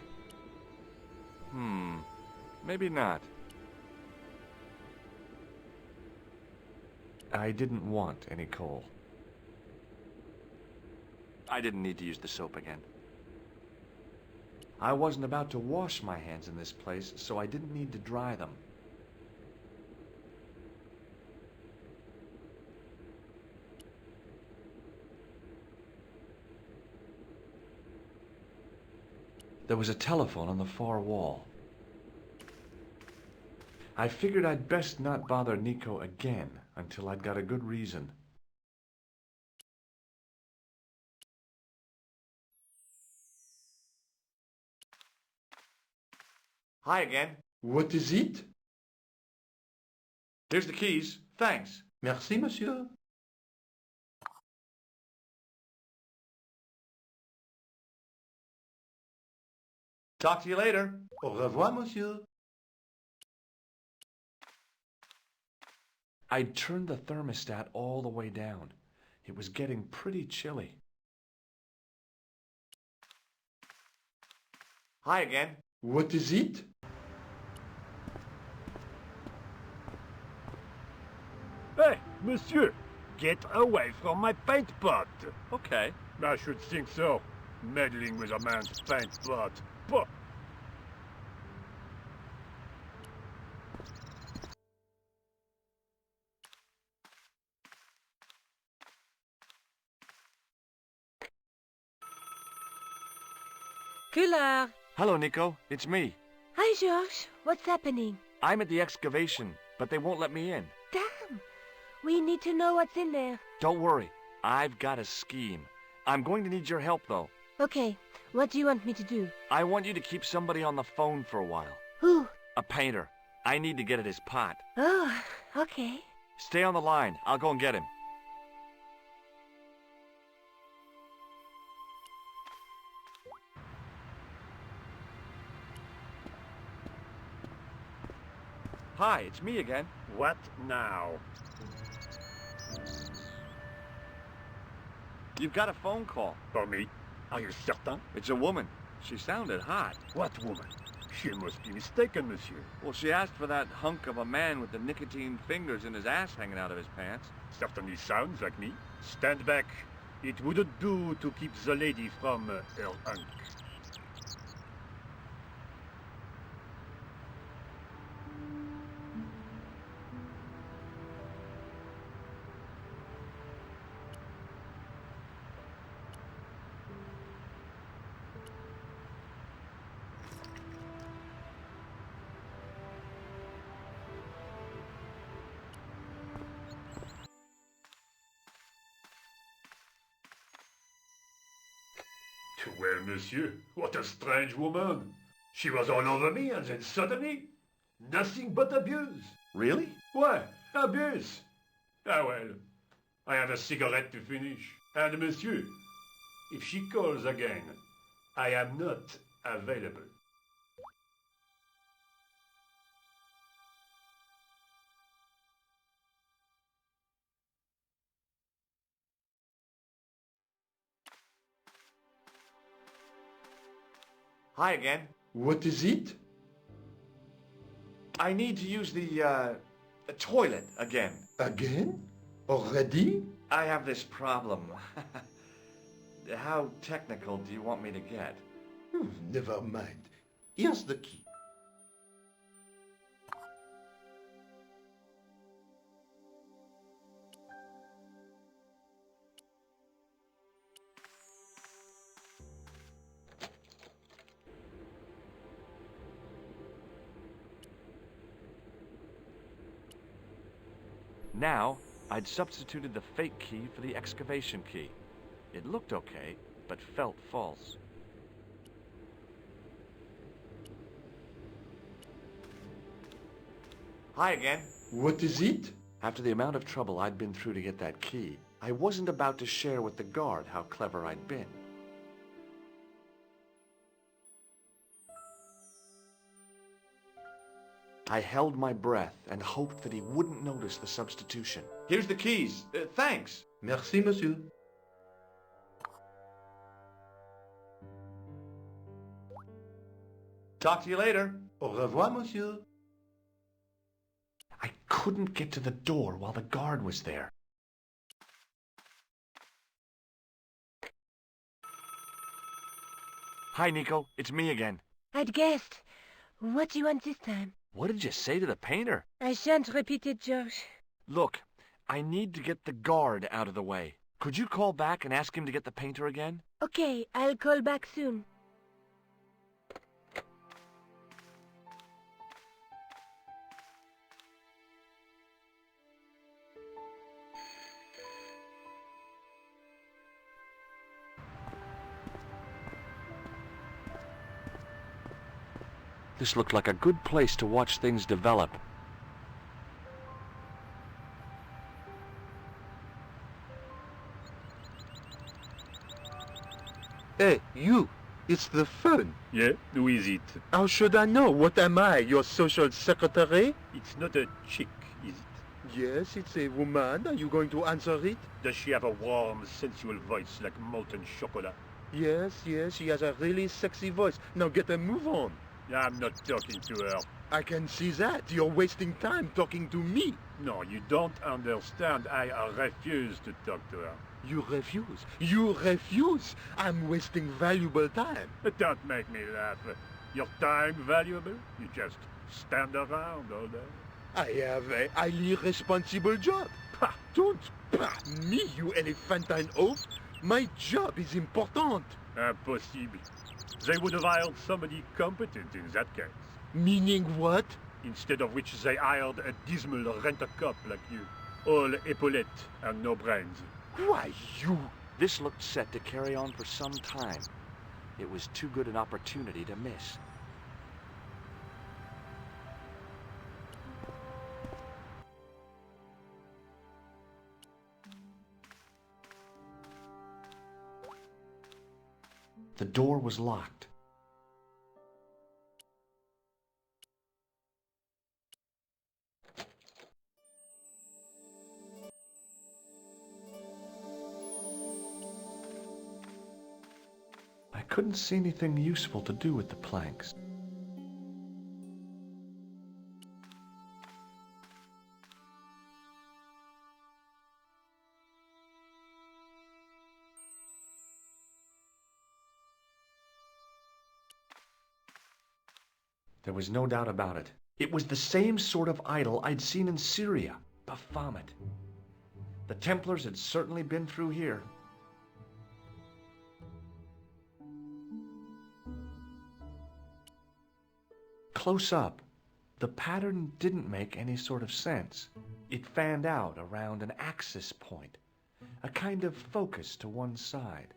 Maybe not. I didn't want any coal. I didn't need to use the soap again. I wasn't about to wash my hands in this place, so I didn't need to dry them. There was a telephone on the far wall. I figured I'd best not bother Nico again until I'd got a good reason. Hi again. What is it? Here's the keys. Thanks. Merci, monsieur. Talk to you later. Au revoir, monsieur. I'd turned the thermostat all the way down. It was getting pretty chilly. Hi again. What is it? Hey, monsieur, get away from my paint pot. Okay. I should think so. Meddling with a man's paint pot. Pah! Collar. Hello, Nico. It's me. Hi, George. What's happening? I'm at the excavation, but they won't let me in. Damn. We need to know what's in there. Don't worry. I've got a scheme. I'm going to need your help, though. Okay. What do you want me to do? I want you to keep somebody on the phone for a while. Who? A painter. I need to get at his pot. Oh, okay. Stay on the line. I'll go and get him. Hi, it's me again. What now? You've got a phone call. For me? Are you certain? It's a woman. She sounded hot. What woman? She must be mistaken, monsieur. Well, she asked for that hunk of a man with the nicotine fingers and his ass hanging out of his pants. Certainly sounds like me. Stand back. It wouldn't do to keep the lady from her hunk. Well, monsieur, what a strange woman. She was all over me, and then suddenly, nothing but abuse. Really? Why? Abuse. Ah well, I have a cigarette to finish. And monsieur, if she calls again, I am not available. Hi again. What is it? I need to use the toilet again. Again? Already? I have this problem. How technical do you want me to get? Never mind. Here's the key. Now, I'd substituted the fake key for the excavation key. It looked okay, but felt false. Hi again. What is it? After the amount of trouble I'd been through to get that key, I wasn't about to share with the guard how clever I'd been. I held my breath and hoped that he wouldn't notice the substitution. Here's the keys. Thanks. Merci, monsieur. Talk to you later. Au revoir, monsieur. I couldn't get to the door while the guard was there. Hi, Nico. It's me again. I'd guessed. What do you want this time? What did you say to the painter? I shan't repeat it, George. Look, I need to get the guard out of the way. Could you call back and ask him to get the painter again? Okay, I'll call back soon. This looked like a good place to watch things develop. Hey, you! It's the phone. Yeah, who is it? How should I know? What am I, your social secretary? It's not a chick, is it? Yes, it's a woman. Are you going to answer it? Does she have a warm, sensual voice like molten chocolate? Yes, she has a really sexy voice. Now get a move on. I'm not talking to her. I can see that. You're wasting time talking to me. No, you don't understand. I refuse to talk to her. You refuse. You refuse. I'm wasting valuable time. Don't make me laugh. Your time valuable? You just stand around all day. I have a highly responsible job. Pah, don't pah me, you elephantine oaf. My job is important. Impossible. They would have hired somebody competent in that case. Meaning what? Instead of which they hired a dismal rent-a-cop like you. All epaulettes and no brains. Why, you... This looked set to carry on for some time. It was too good an opportunity to miss. The door was locked. I couldn't see anything useful to do with the planks. There was no doubt about it. It was the same sort of idol I'd seen in Syria, Baphomet. The Templars had certainly been through here. Close up, the pattern didn't make any sort of sense. It fanned out around an axis point, a kind of focus to one side.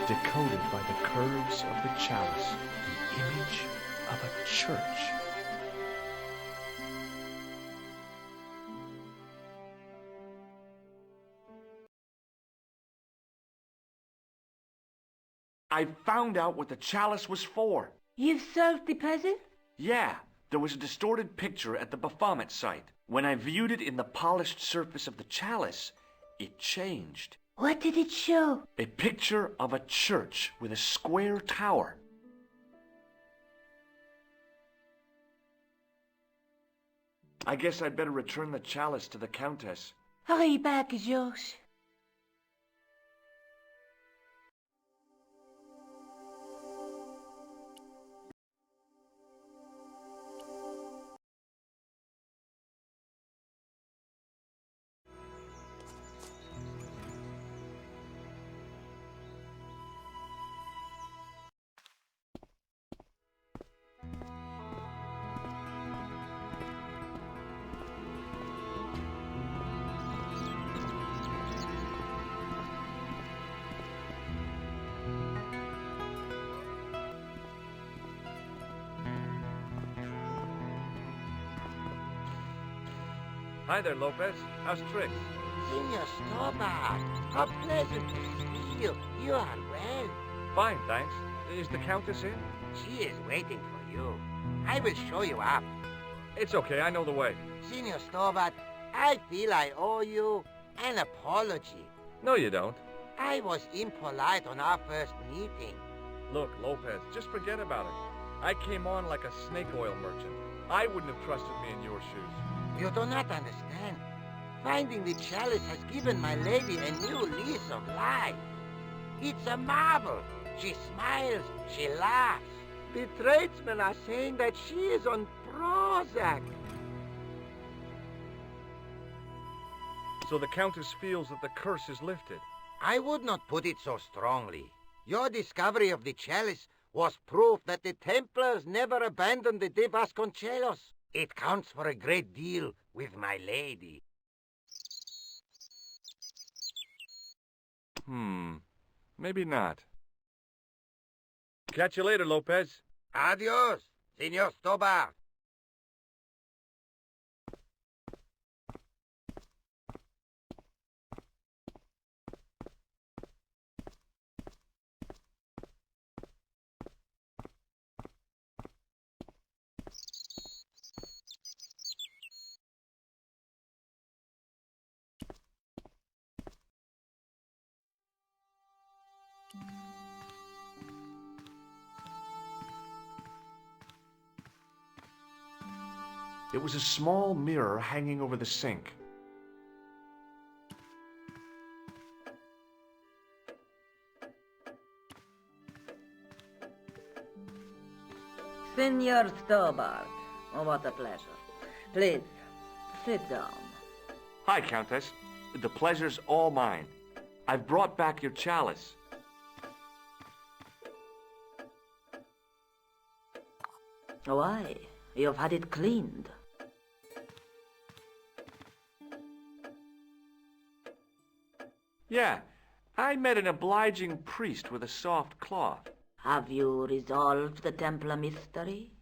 decoded by the curves of the chalice, the image of a church. I found out what the chalice was for. You've solved the puzzle? Yeah, there was a distorted picture at the Baphomet site. When I viewed it in the polished surface of the chalice, it changed. What did it show? A picture of a church with a square tower. I guess I'd better return the chalice to the Countess. Hurry back, Georges. Hi there, Lopez. How's tricks? Senor Stobbart, how pleasant to see you. You are well. Fine, thanks. Is the Countess in? She is waiting for you. I will show you up. It's okay, I know the way. Senor Stobbart, I feel I owe you an apology. No, you don't. I was impolite on our first meeting. Look, Lopez, just forget about it. I came on like a snake oil merchant. I wouldn't have trusted me in your shoes. You do not understand. Finding the chalice has given my lady a new lease of life. It's a marvel. She smiles, she laughs. The tradesmen are saying that she is on Prozac. So the Countess feels that the curse is lifted. I would not put it so strongly. Your discovery of the chalice was proof that the Templars never abandoned the de Vasconcelos. It counts for a great deal with my lady. Maybe not. Catch you later, Lopez. Adios, Senor Stobbart. It was a small mirror hanging over the sink. Senor Stobbart, what a pleasure. Please, sit down. Hi, Countess. The pleasure's all mine. I've brought back your chalice. Why? You've had it cleaned. Yeah, I met an obliging priest with a soft cloth. Have you resolved the Templar mystery?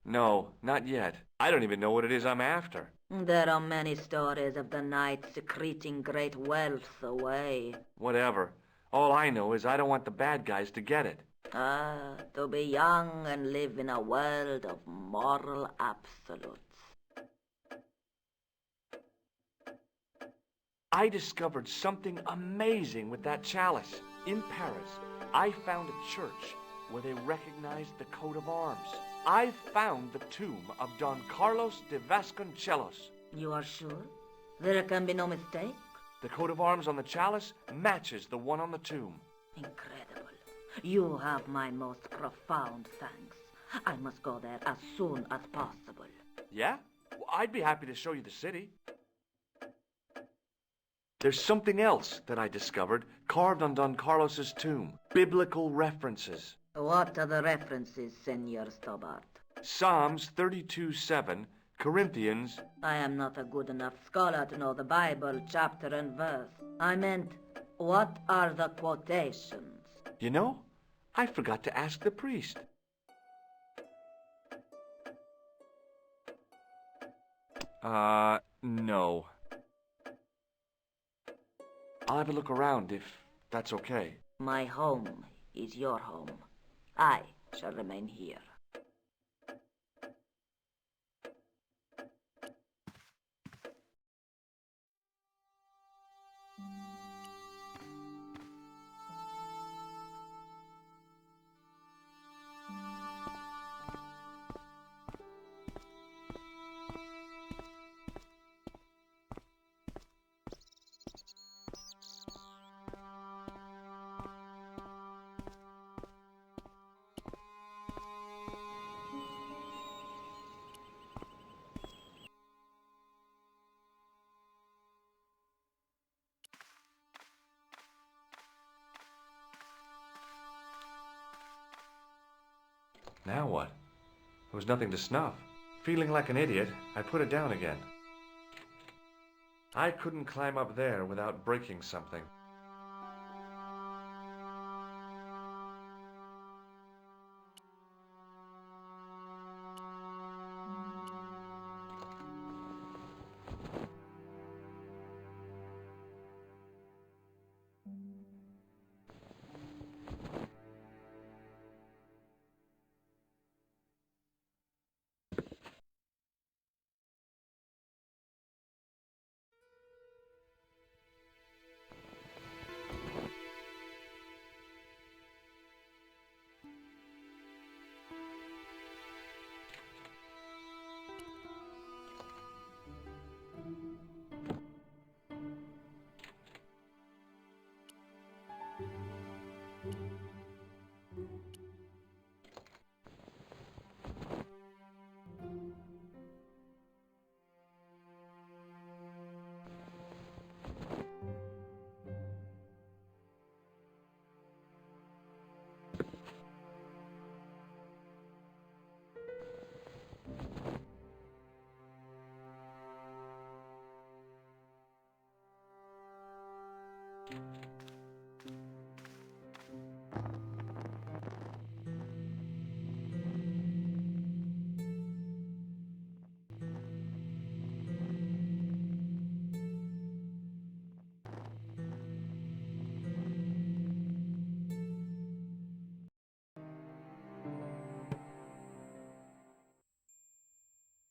No, not yet. I don't even know what it is I'm after. There are many stories of the night secreting great wealth away. Whatever. All I know is I don't want the bad guys to get it. To be young and live in a world of moral absolutes. I discovered something amazing with that chalice. In Paris, I found a church where they recognized the coat of arms. I found the tomb of Don Carlos de Vasconcelos. You are sure? There can be no mistake? The coat of arms on the chalice matches the one on the tomb. Incredible. You have my most profound thanks. I must go there as soon as possible. Yeah? Well, I'd be happy to show you the city. There's something else that I discovered carved on Don Carlos's tomb. Biblical references. What are the references, Senor Stobbart? Psalms 32:7, Corinthians... I am not a good enough scholar to know the Bible chapter and verse. I meant, what are the quotations? You know, I forgot to ask the priest. No. I'll have a look around if that's okay. My home is your home. I shall remain here. Now what? There was nothing to snuff. Feeling like an idiot, I put it down again. I couldn't climb up there without breaking something.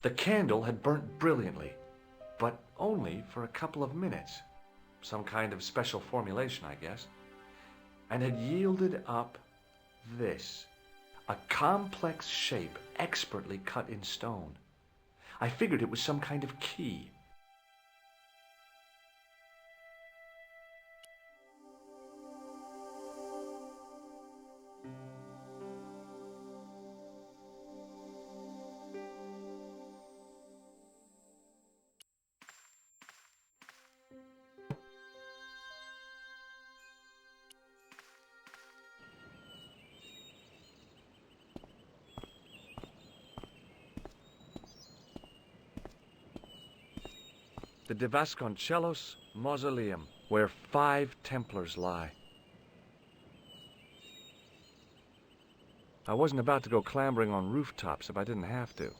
The candle had burnt brilliantly, but only for a couple of minutes. Some kind of special formulation, I guess. And had yielded up this. A complex shape expertly cut in stone. I figured it was some kind of key. The De Vasconcellos Mausoleum, where 5 Templars lie. I wasn't about to go clambering on rooftops if I didn't have to.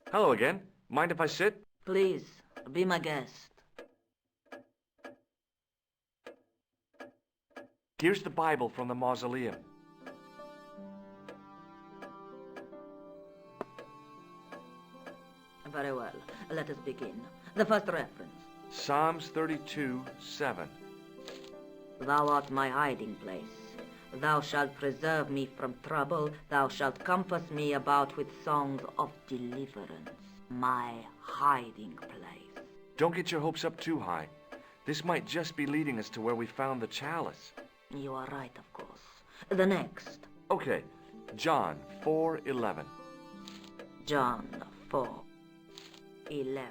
Hello again. Mind if I sit? Please, be my guest. Here's the Bible from the mausoleum. Very well. Let us begin. The first reference. Psalms 32:7. Thou art my hiding place. Thou shalt preserve me from trouble. Thou shalt compass me about with songs of deliverance. My hiding place. Don't get your hopes up too high. This might just be leading us to where we found the chalice. You are right, of course. The next. Okay, John 4:11. John 4. 11.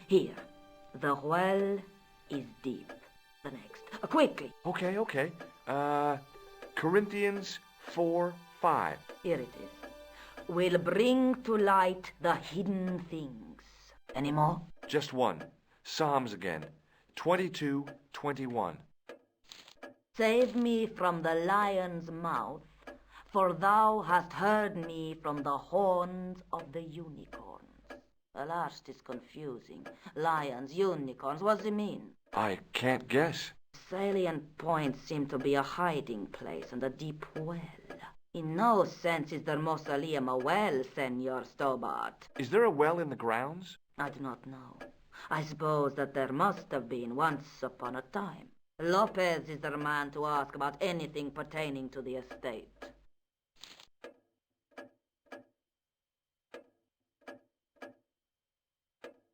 Here. The well is deep. The next. Quickly. Okay. Corinthians 4:5. Here it is. Will bring to light the hidden things. Any more? Just one. Psalms again. 22:21. Save me from the lion's mouth, for thou hast heard me from the horns of the unicorns. The last is confusing. Lions, unicorns, what does it mean? I can't guess. Salient points seem to be a hiding place and a deep well. In no sense is their mausoleum a well, Senor Stobbart. Is there a well in the grounds? I do not know. I suppose that there must have been once upon a time. Lopez is the man to ask about anything pertaining to the estate.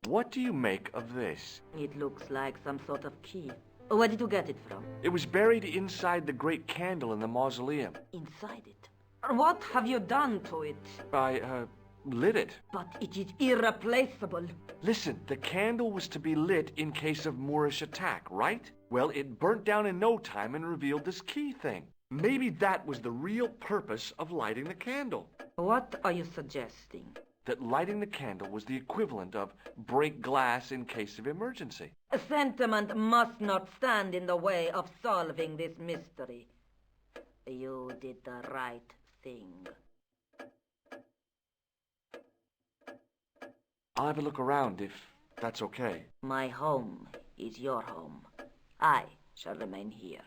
What do you make of this? It looks like some sort of key. Where did you get it from? It was buried inside the great candle in the mausoleum. Inside it? What have you done to it? I, lit it. But it is irreplaceable. Listen, the candle was to be lit in case of Moorish attack, right? Well, it burnt down in no time and revealed this key thing. Maybe that was the real purpose of lighting the candle. What are you suggesting? That lighting the candle was the equivalent of break glass in case of emergency. Sentiment must not stand in the way of solving this mystery. You did the right thing. I'll have a look around if that's okay. My home is your home. I shall remain here.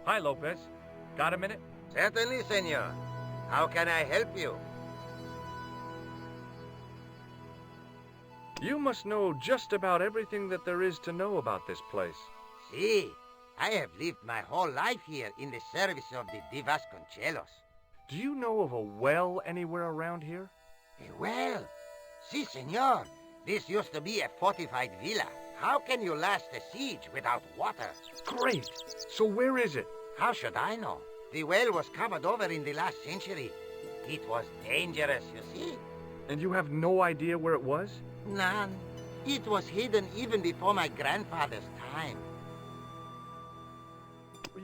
Hi, Lopez. Got a minute? Certainly, senor. How can I help you? You must know just about everything that there is to know about this place. See, I have lived my whole life here in the service of the Vasconcelos. Do you know of a well anywhere around here? A well? Si, senor. This used to be a fortified villa. How can you last a siege without water? Great! So where is it? How should I know? The well was covered over in the last century. It was dangerous, you see. And you have no idea where it was? None. It was hidden even before my grandfather's time.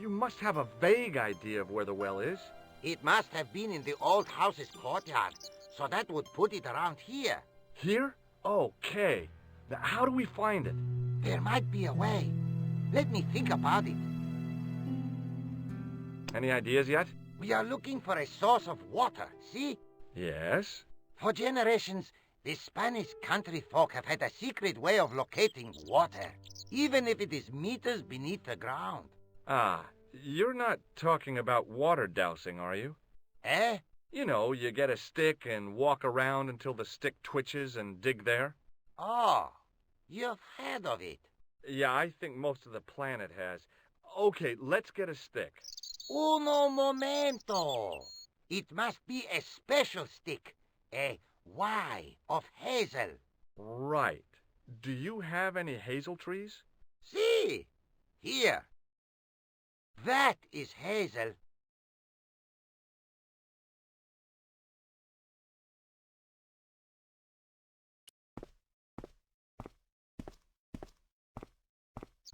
You must have a vague idea of where the well is. It must have been in the old house's courtyard, so that would put it around here. Here? Okay. Now, how do we find it? There might be a way. Let me think about it. Any ideas yet? We are looking for a source of water, see? Yes. For generations, the Spanish country folk have had a secret way of locating water, even if it is meters beneath the ground. Ah, you're not talking about water dousing, are you? Eh? You know, you get a stick and walk around until the stick twitches and dig there. Oh, you've heard of it. Yeah, I think most of the planet has. Okay, let's get a stick. Uno momento. It must be a special stick, a Y of hazel. Right. Do you have any hazel trees? See, here. That is hazel.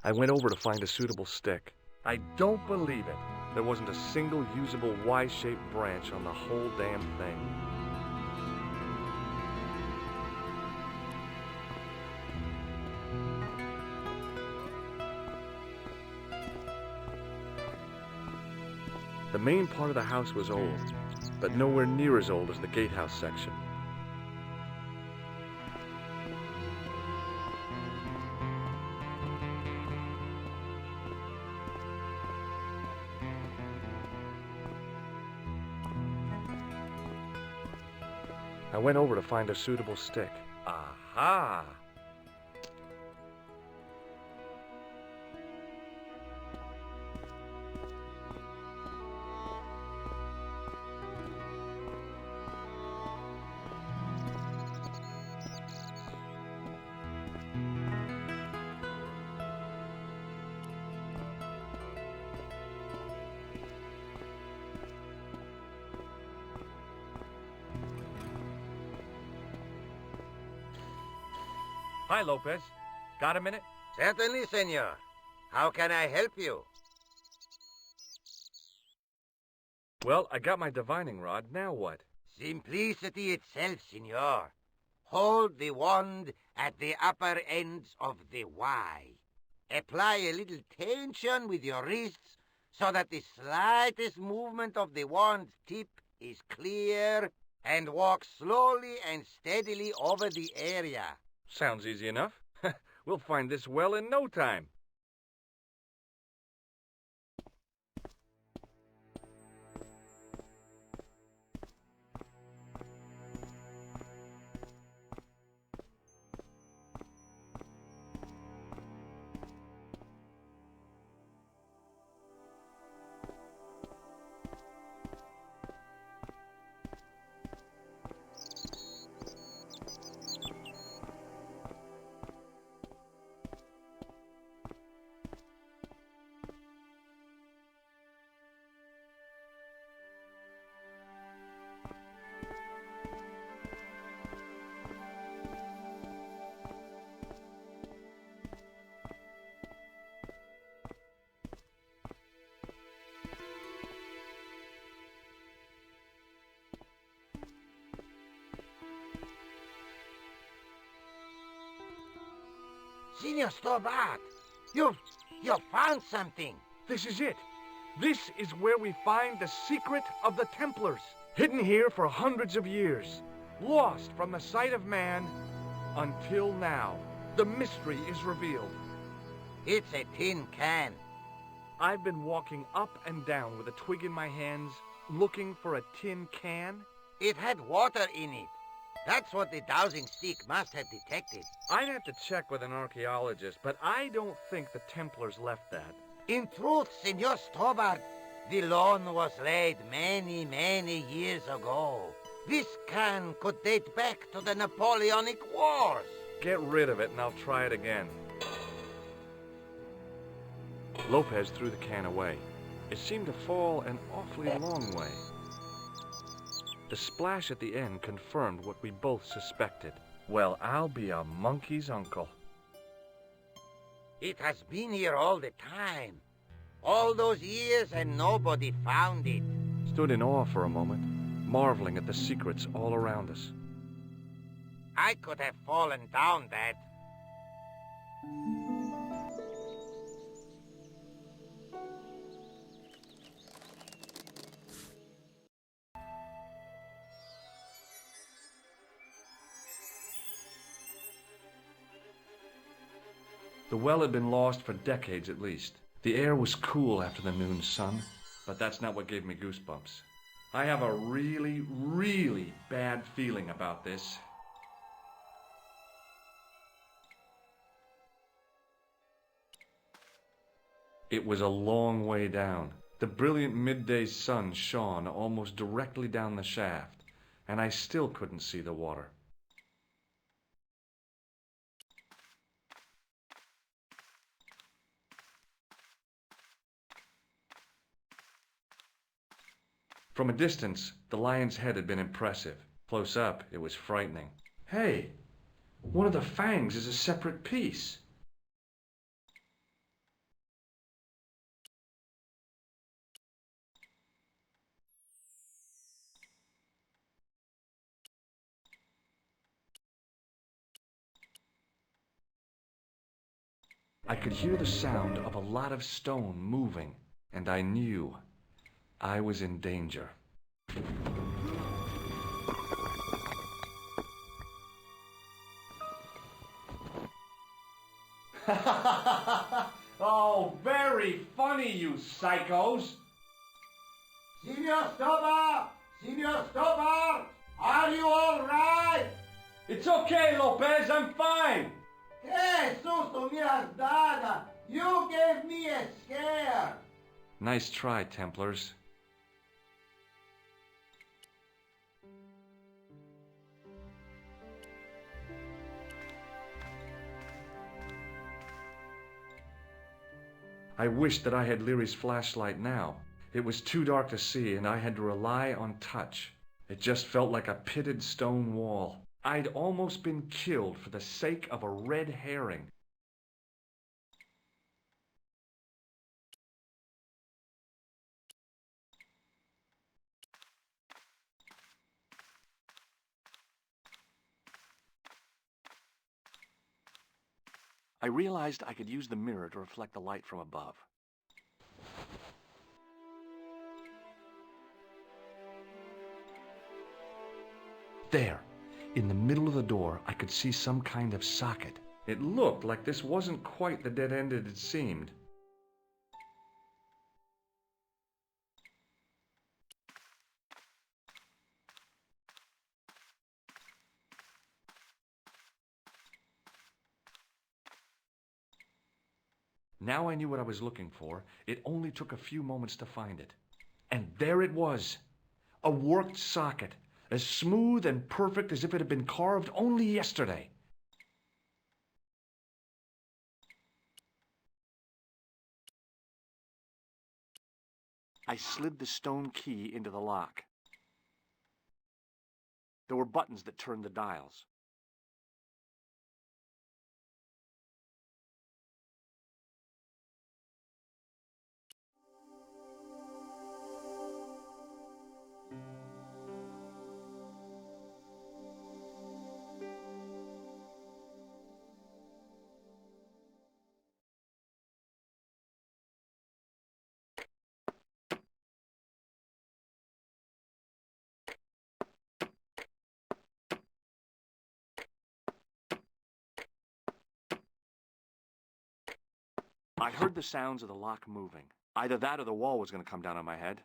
I went over to find a suitable stick. I don't believe it. There wasn't a single usable Y-shaped branch on the whole damn thing. The main part of the house was old, but nowhere near as old as the gatehouse section. I went over to find a suitable stick. Aha! Hi, Lopez. Got a minute? Certainly, senor. How can I help you? Well, I got my divining rod. Now what? Simplicity itself, senor. Hold the wand at the upper ends of the Y. Apply a little tension with your wrists so that the slightest movement of the wand's tip is clear, and walk slowly and steadily over the area. Sounds easy enough. We'll find this well in no time. Senor Stobbart, you found something. This is it. This is where we find the secret of the Templars. Hidden here for hundreds of years. Lost from the sight of man until now. The mystery is revealed. It's a tin can. I've been walking up and down with a twig in my hands, looking for a tin can. It had water in it. That's what the dowsing stick must have detected. I'd have to check with an archaeologist, but I don't think the Templars left that. In truth, Senor Stobbart, the loan was laid many, many years ago. This can could date back to the Napoleonic Wars. Get rid of it and I'll try it again. Lopez threw the can away. It seemed to fall an awfully long way. The splash at the end confirmed what we both suspected. Well, I'll be a monkey's uncle. It has been here all the time. All those years and nobody found it. Stood in awe for a moment, marveling at the secrets all around us. I could have fallen down that. The well had been lost for decades at least. The air was cool after the noon sun, but that's not what gave me goosebumps. I have a really, really bad feeling about this. It was a long way down. The brilliant midday sun shone almost directly down the shaft, and I still couldn't see the water. From a distance, the lion's head had been impressive. Close up, it was frightening. Hey, one of the fangs is a separate piece. I could hear the sound of a lot of stone moving, and I knew I was in danger. Oh, very funny, you psychos! Senor Stobbart! Senor Stobbart! Are you all right? It's okay, Lopez, I'm fine. Que susto me has dado! You gave me a scare! Nice try, Templars. I wished that I had Leary's flashlight now. It was too dark to see, and I had to rely on touch. It just felt like a pitted stone wall. I'd almost been killed for the sake of a red herring. I realized I could use the mirror to reflect the light from above. There, in the middle of the door, I could see some kind of socket. It looked like this wasn't quite the dead end it had seemed. Now I knew what I was looking for. It only took a few moments to find it. And there it was, a worked socket, as smooth and perfect as if it had been carved only yesterday. I slid the stone key into the lock. There were buttons that turned the dials. I heard the sounds of the lock moving. Either that or the wall was going to come down on my head.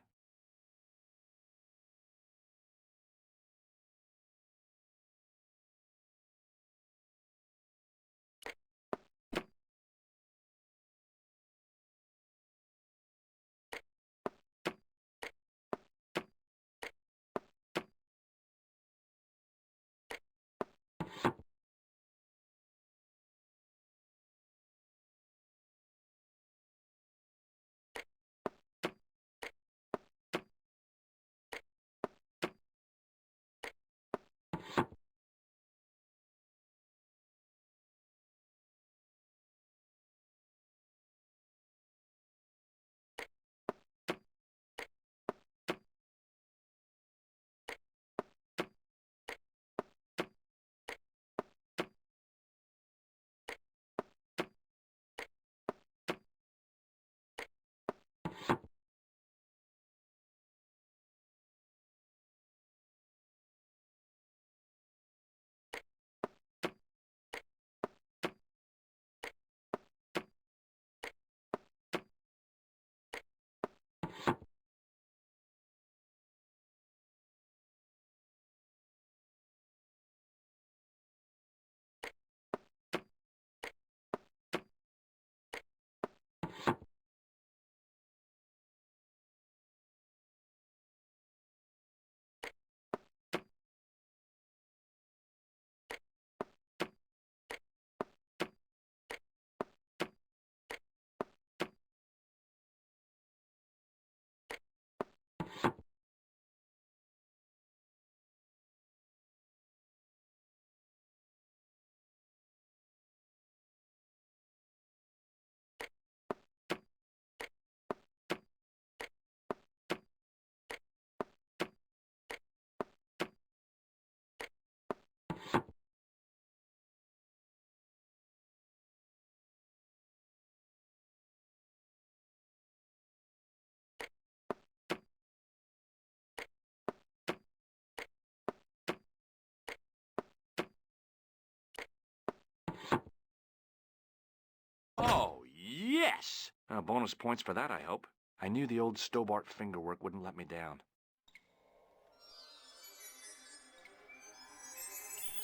Oh, yes! Bonus points for that, I hope. I knew the old Stobbart fingerwork wouldn't let me down.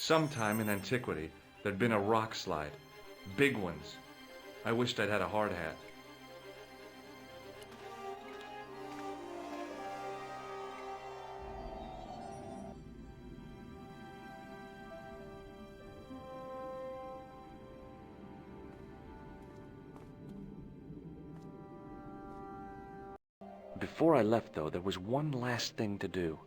Sometime in antiquity, there'd been a rock slide. Big ones. I wished I'd had a hard hat. Before I left, though, there was one last thing to do.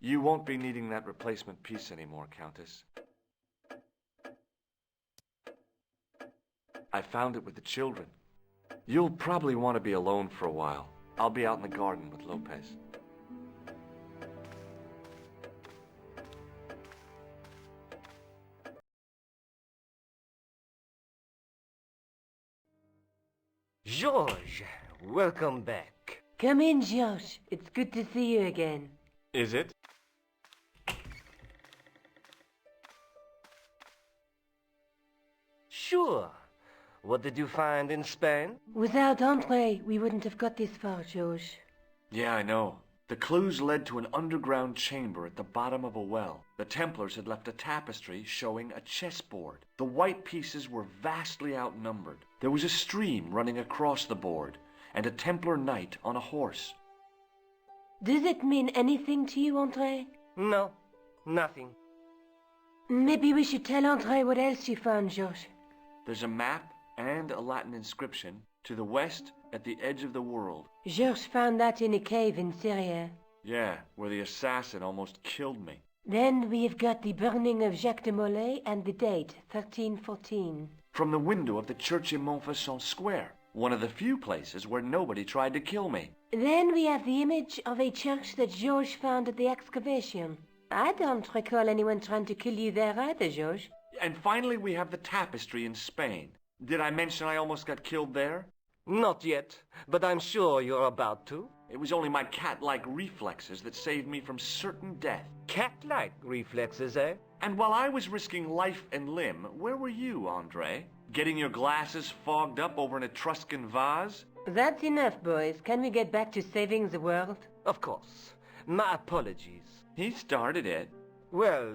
You won't be needing that replacement piece anymore, Countess. I found it with the children. You'll probably want to be alone for a while. I'll be out in the garden with Lopez. George, welcome back. Come in, George. It's good to see you again. Is it? Sure. What did you find in Spain? Without Andre, we wouldn't have got this far, George. Yeah, I know. The clues led to an underground chamber at the bottom of a well. The Templars had left a tapestry showing a chessboard. The white pieces were vastly outnumbered. There was a stream running across the board, and a Templar knight on a horse. Does it mean anything to you, Andre? No, nothing. Maybe we should tell Andre what else you found, George. There's a map and a Latin inscription to the west at the edge of the world. George found that in a cave in Syria. Yeah, where the assassin almost killed me. Then we've got the burning of Jacques de Molay and the date, 1314. From the window of the church in Montfaucon Square, one of the few places where nobody tried to kill me. Then we have the image of a church that George found at the excavation. I don't recall anyone trying to kill you there either, George. And finally we have the tapestry in Spain. Did I mention I almost got killed there? Not yet, but I'm sure you're about to. It was only my cat-like reflexes that saved me from certain death. Cat-like reflexes, eh? And while I was risking life and limb, where were you, Andre? Getting your glasses fogged up over an Etruscan vase? That's enough, boys. Can we get back to saving the world? Of course. My apologies. He started it. Well,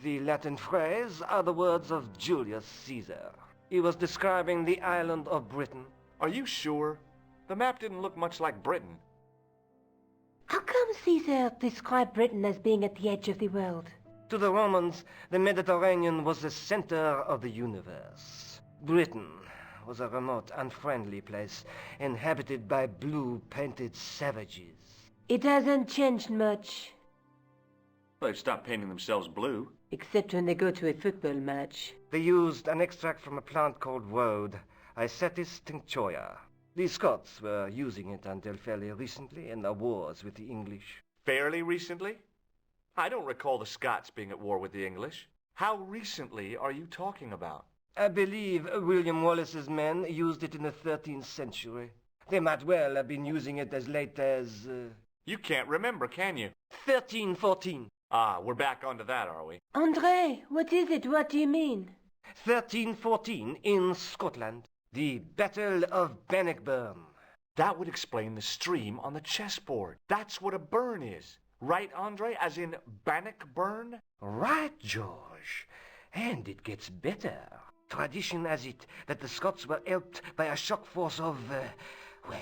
the Latin phrase are the words of Julius Caesar. He was describing the island of Britain. Are you sure? The map didn't look much like Britain. How come Caesar described Britain as being at the edge of the world? To the Romans, the Mediterranean was the center of the universe. Britain was a remote, unfriendly place, inhabited by blue-painted savages. It hasn't changed much. They've stopped painting themselves blue. Except when they go to a football match. They used an extract from a plant called woad, Icetis tinctoria. The Scots were using it until fairly recently in their wars with the English. Fairly recently? I don't recall the Scots being at war with the English. How recently are you talking about? I believe William Wallace's men used it in the 13th century. They might well have been using it as late as... You can't remember, can you? 1314. Ah, we're back onto that, are we? Andre, what is it? What do you mean? 1314 in Scotland. The Battle of Bannockburn. That would explain the stream on the chessboard. That's what a burn is. Right, Andre? As in Bannockburn? Right, George. And it gets better. Tradition has it that the Scots were helped by a shock force of, well,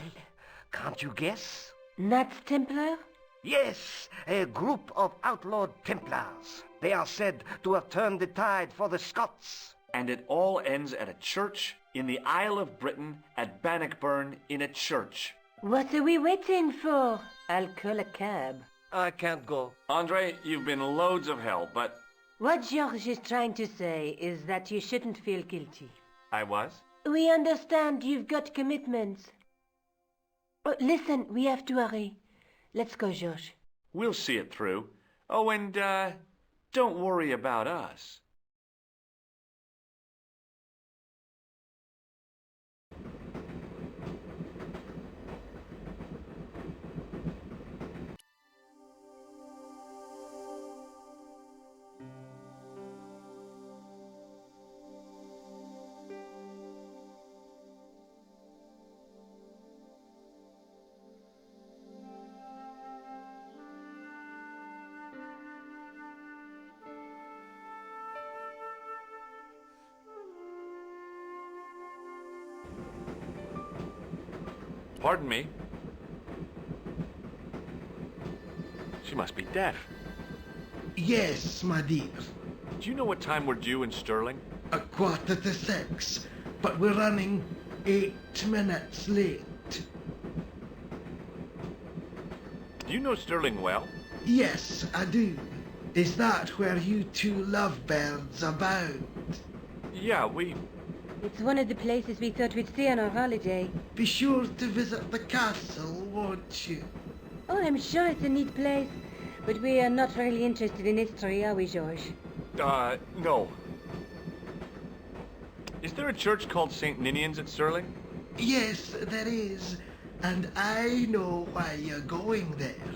can't you guess? Knights Templar? Yes, a group of outlawed Templars. They are said to have turned the tide for the Scots. And it all ends at a church in the Isle of Britain at Bannockburn in a church. What are we waiting for? I'll call a cab. I can't go. Andre, you've been loads of help, but... What George is trying to say is that you shouldn't feel guilty. I was? We understand you've got commitments. Oh, listen, we have to hurry. Let's go, George. We'll see it through. Oh, and, don't worry about us. Pardon me. She must be deaf. Yes, my dear. Do you know what time we're due in Sterling? 6:15, but we're running 8 minutes late. Do you know Sterling well? Yes, I do. Is that where you two lovebirds abound? Yeah, we... It's one of the places we thought we'd see on our holiday. Be sure to visit the castle, won't you? Oh, I'm sure it's a neat place. But we are not really interested in history, are we, George? No. Is there a church called St. Ninian's at Sterling? Yes, there is. And I know why you're going there.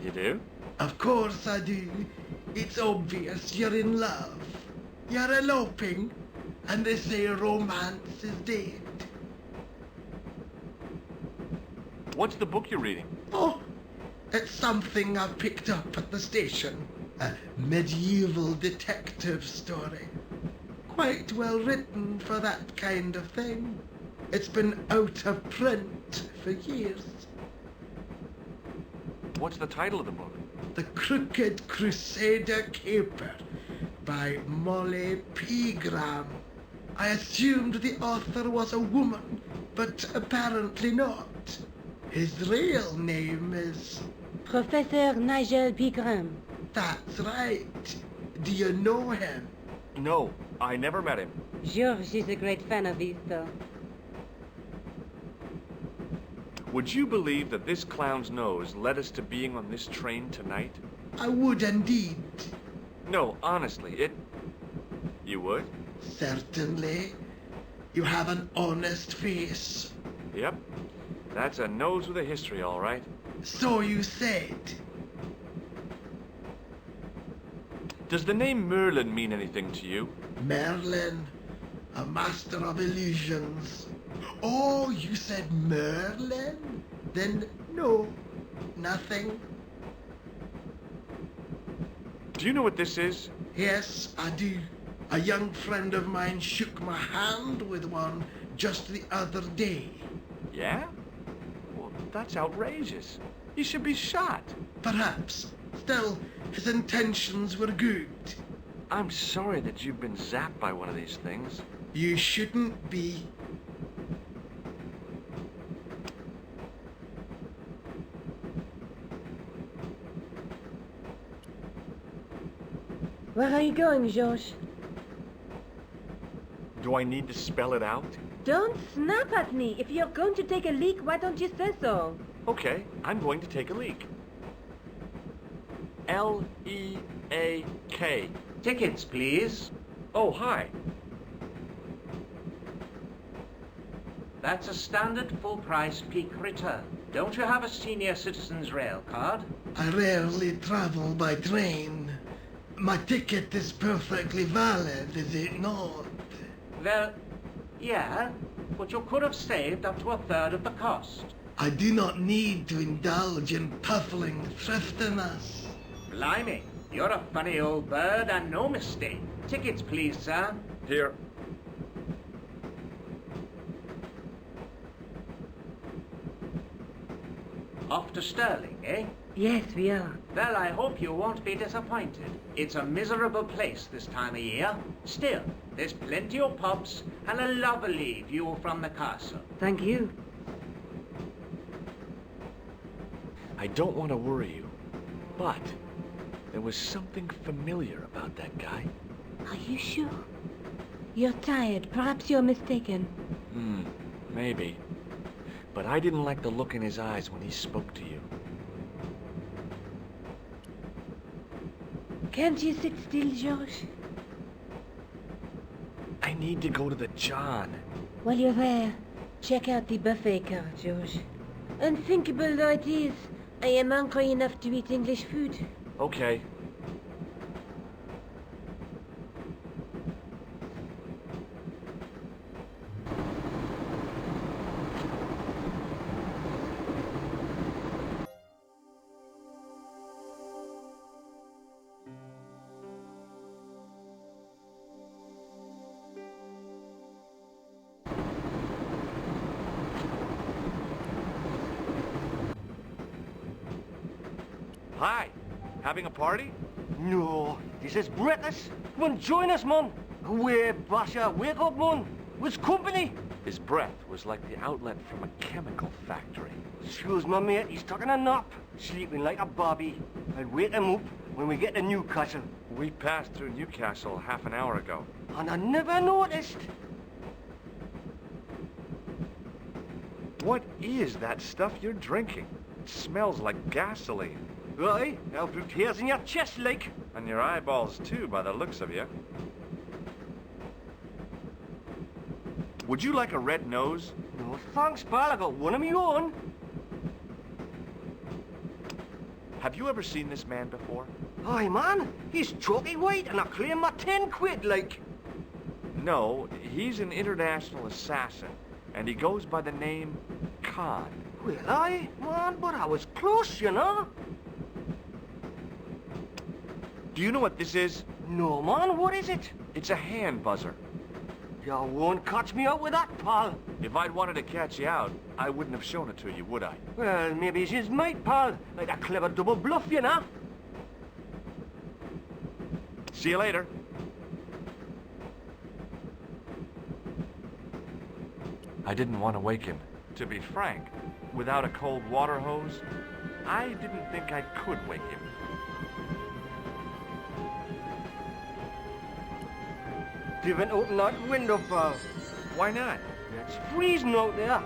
You do? Of course I do. It's obvious you're in love. You're eloping, and they say romance is dead. What's the book you're reading? Oh, it's something I picked up at the station. A medieval detective story. Quite well written for that kind of thing. It's been out of print for years. What's the title of the book? The Crooked Crusader Caper by Molly Pegram. I assumed the author was a woman, but apparently not. His real name is... Professor Nigel Pegram. That's right. Do you know him? No, I never met him. George is a great fan of his, though. Would you believe that this clown's nose led us to being on this train tonight? I would indeed. No, honestly, it... You would? Certainly. You have an honest face. Yep. That's a nose with a history, all right. So you said. Does the name Merlin mean anything to you? Merlin, a master of illusions. Oh, you said Merlin? Then no, nothing. Do you know what this is? Yes, I do. A young friend of mine shook my hand with one just the other day. Yeah? Well, that's outrageous. He should be shot. Perhaps. Still, his intentions were good. I'm sorry that you've been zapped by one of these things. You shouldn't be. Where are you going, George? Do I need to spell it out? Don't snap at me. If you're going to take a leak, why don't you say so? Okay, I'm going to take a leak. L-E-A-K. Tickets, please. Oh, hi. That's a standard full-price peak return. Don't you have a senior citizen's rail card? I rarely travel by train. My ticket is perfectly valid, is it not? Well, yeah, but you could have saved up to a third of the cost. I do not need to indulge in puffling thriftiness. Blimey, you're a funny old bird and no mistake. Tickets, please, sir. Here. Off to Sterling, eh? Yes, we are. Well, I hope you won't be disappointed. It's a miserable place this time of year. Still, there's plenty of pubs and a lovely view from the castle. Thank you. I don't want to worry you, but there was something familiar about that guy. Are you sure? You're tired. Perhaps you're mistaken. Maybe. But I didn't like the look in his eyes when he spoke to you. Can't you sit still, George? I need to go to the John. While you're there, check out the buffet car, George. Unthinkable though it is, I am hungry enough to eat English food. Okay. Hi. Having a party? No, this is breakfast. Come on, join us, man. Away, Basha, wake up, man. What's company? His breath was like the outlet from a chemical factory. Excuse my mate, he's taking a nap. Sleeping like a bobby. I'll wake him up when we get to Newcastle. We passed through Newcastle half an hour ago. And I never noticed. What is that stuff you're drinking? It smells like gasoline. Right, now through tears in your chest, like. And your eyeballs, too, by the looks of you. Would you like a red nose? No thanks, pal, I got one of my own. Have you ever seen this man before? Aye, man, he's chalky white and I claim my 10 quid, like. No, he's an international assassin, and he goes by the name Khan. Well, aye, man, but I was close, you know. Do you know what this is? No, man, what is it? It's a hand buzzer. You won't catch me out with that, pal. If I'd wanted to catch you out, I wouldn't have shown it to you, would I? Well, maybe it's his mate, pal. Like a clever double bluff, you know. See you later. I didn't want to wake him. To be frank, without a cold water hose, I didn't think I could wake him. Didn't open that window, pal. Why not? It's freezing out there.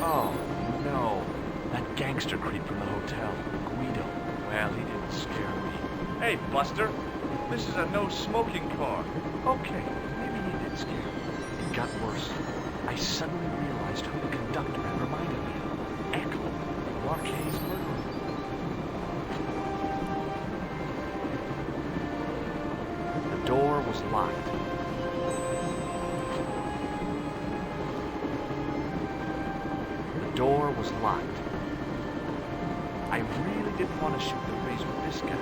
Oh, no. That gangster creep from the hotel, Guido. Well, he didn't scare me. Hey, Buster. This is a no-smoking car. Okay, maybe he did scare me. It got worse. I suddenly realized who the conductor had reminded me of. Echo, Marquet's murderer. The door was locked. The door was locked. I really didn't want to shoot the breeze with this guy.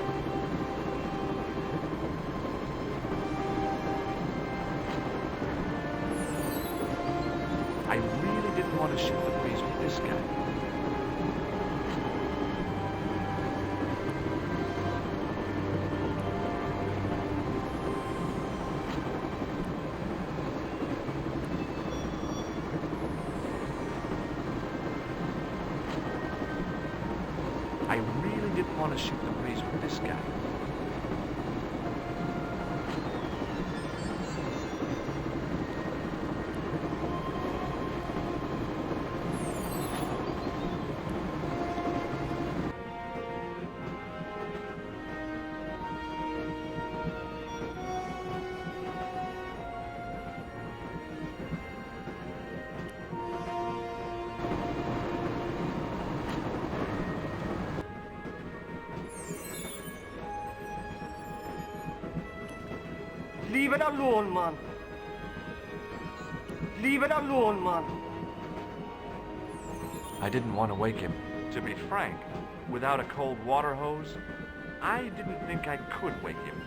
I really didn't want to shoot the breeze with this guy. I really didn't want to shoot the breeze with this guy. Leave it alone, man. Leave it alone, man. I didn't want to wake him. To be frank, without a cold water hose, I didn't think I could wake him.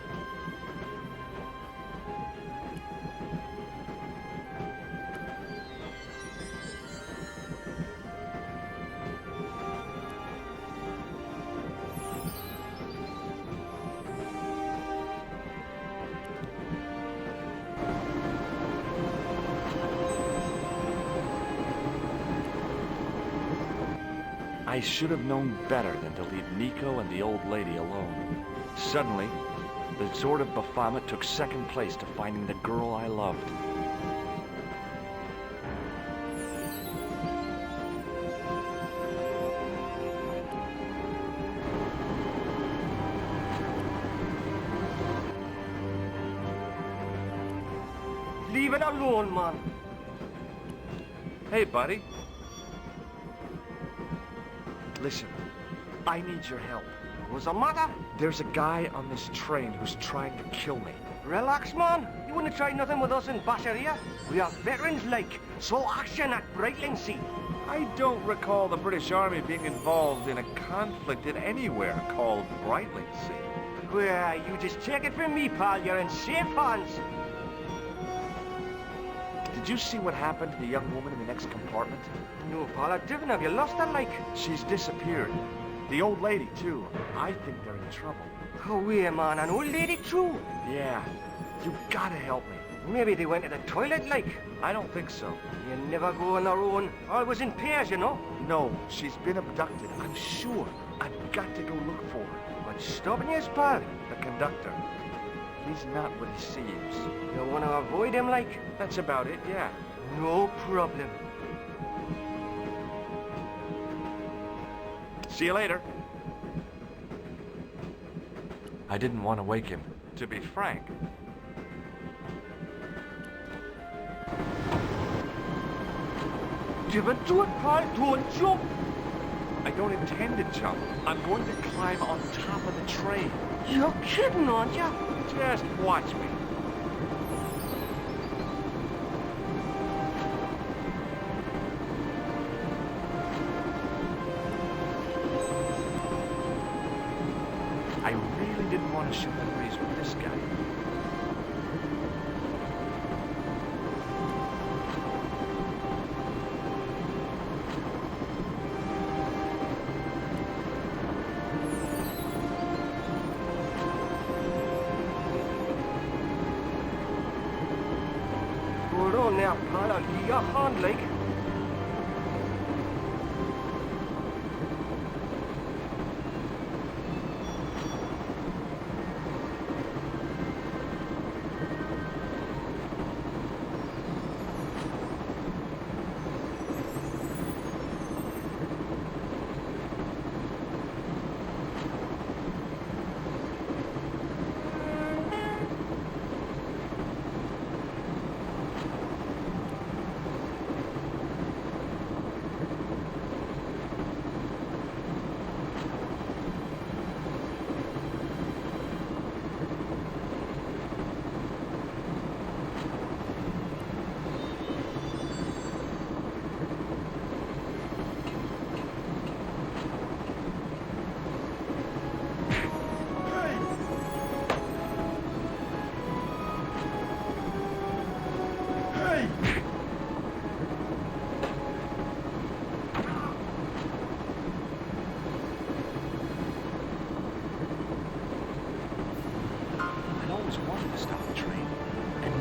I should have known better than to leave Nico and the old lady alone. Suddenly, the sort of befuddlement took second place to finding the girl I loved. Leave it alone, man. Hey, buddy. Listen, I need your help. What's the matter? There's a guy on this train who's trying to kill me. Relax, man. You wouldn't try nothing with us in Basharia. We are veterans like. Slow action at Breitling Sea. I don't recall the British Army being involved in a conflict in anywhere called Brightling Sea. Well, you just take it from me, pal. You're in safe hands. Did you see what happened to the young woman in the next compartment? No, pal, I didn't. Have you lost her, like? She's disappeared. The old lady, too. I think they're in trouble. Oh, yeah, man. An old lady, too? Yeah. You gotta help me. Maybe they went to the toilet, like? I don't think so. You never go on their own. Always in pairs, you know? No, she's been abducted. I'm sure. I've got to go look for her. What's stopping you, pal? The conductor. He's not what he seems. You want to avoid him, like? That's about it, yeah. No problem. See you later. I didn't want to wake him, to be frank. Give it to it, pal. Don't jump. I don't intend to jump. I'm going to climb on top of the train. You're kidding, aren't you? Just watch me. I really didn't want to shoot the breeze with this guy. Hold on now, pal. I'll give you a hand, like.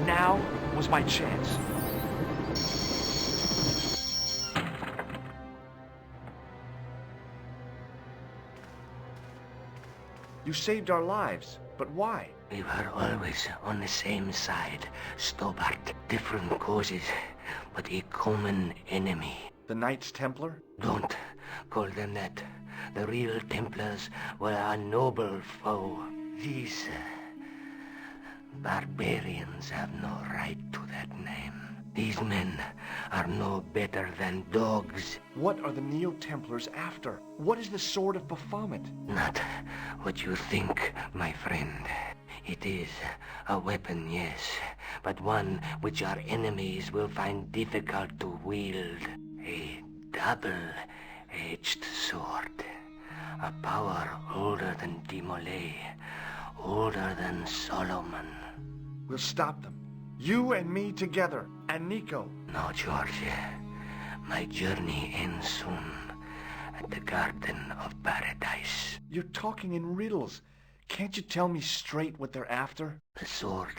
Now was my chance. You saved our lives, but why? We were always on the same side, Stobbart. Different causes, but a common enemy. The Knights Templar? Don't call them that. The real Templars were a noble foe. These barbarians have no right to that name. These men are no better than dogs. What are the Neo-Templars after? What is the Sword of Baphomet? Not what you think, my friend. It is a weapon, yes, but one which our enemies will find difficult to wield. A double-edged sword. A power older than Demolay, older than Solomon. We'll stop them. You and me together, and Nico. No, George. My journey ends soon at the Garden of Paradise. You're talking in riddles. Can't you tell me straight what they're after? The sword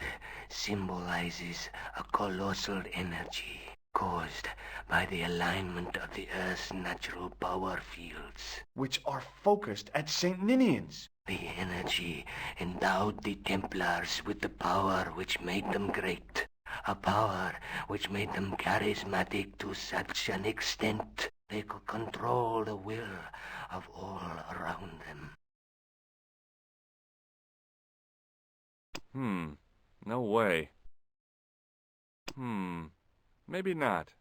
symbolizes a colossal energy caused by the alignment of the Earth's natural power fields, which are focused at St. Ninian's. The energy endowed the Templars with the power which made them great, a power which made them charismatic to such an extent they could control the will of all around them. No way. Maybe not.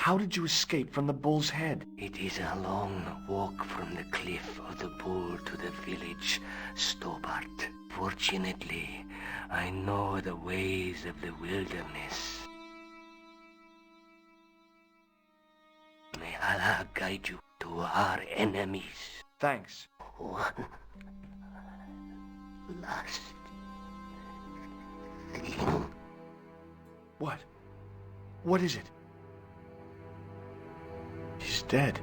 How did you escape from the bull's head? It is a long walk from the cliff of the bull to the village Stobbart. Fortunately, I know the ways of the wilderness. May Allah guide you to our enemies. Thanks. One last thing. What? What is it? He's dead.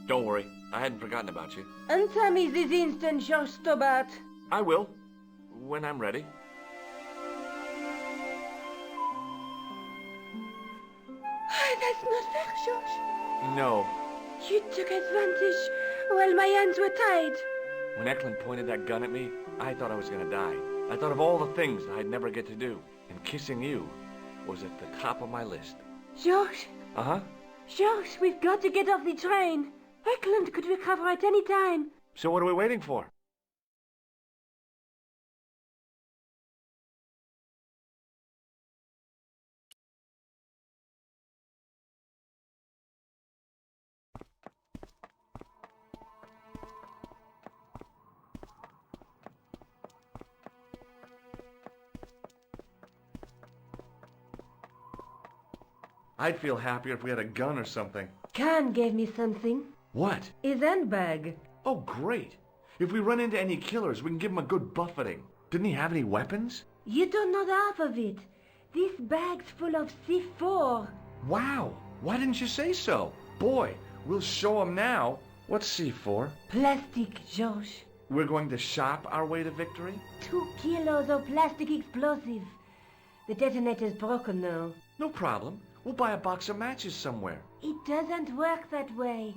Don't worry, I hadn't forgotten about you. Answer me this instant, George Stobbart. I will, when I'm ready. That's not fair, George. No. You took advantage while my hands were tied. When Eklund pointed that gun at me, I thought I was gonna die. I thought of all the things I'd never get to do, and kissing you was at the top of my list. George. Uh-huh. George, we've got to get off the train. Eklund could recover at any time. So what are we waiting for? I'd feel happier if we had a gun or something. Khan gave me something. What? His handbag. Oh, great. If we run into any killers, we can give them a good buffeting. Didn't he have any weapons? You don't know the half of it. This bag's full of C4. Wow. Why didn't you say so? Boy, we'll show him now. What's C4? Plastic, George. We're going to shop our way to victory? 2 kilos of plastic explosive. The detonator's broken now. No problem. We'll buy a box of matches somewhere. It doesn't work that way.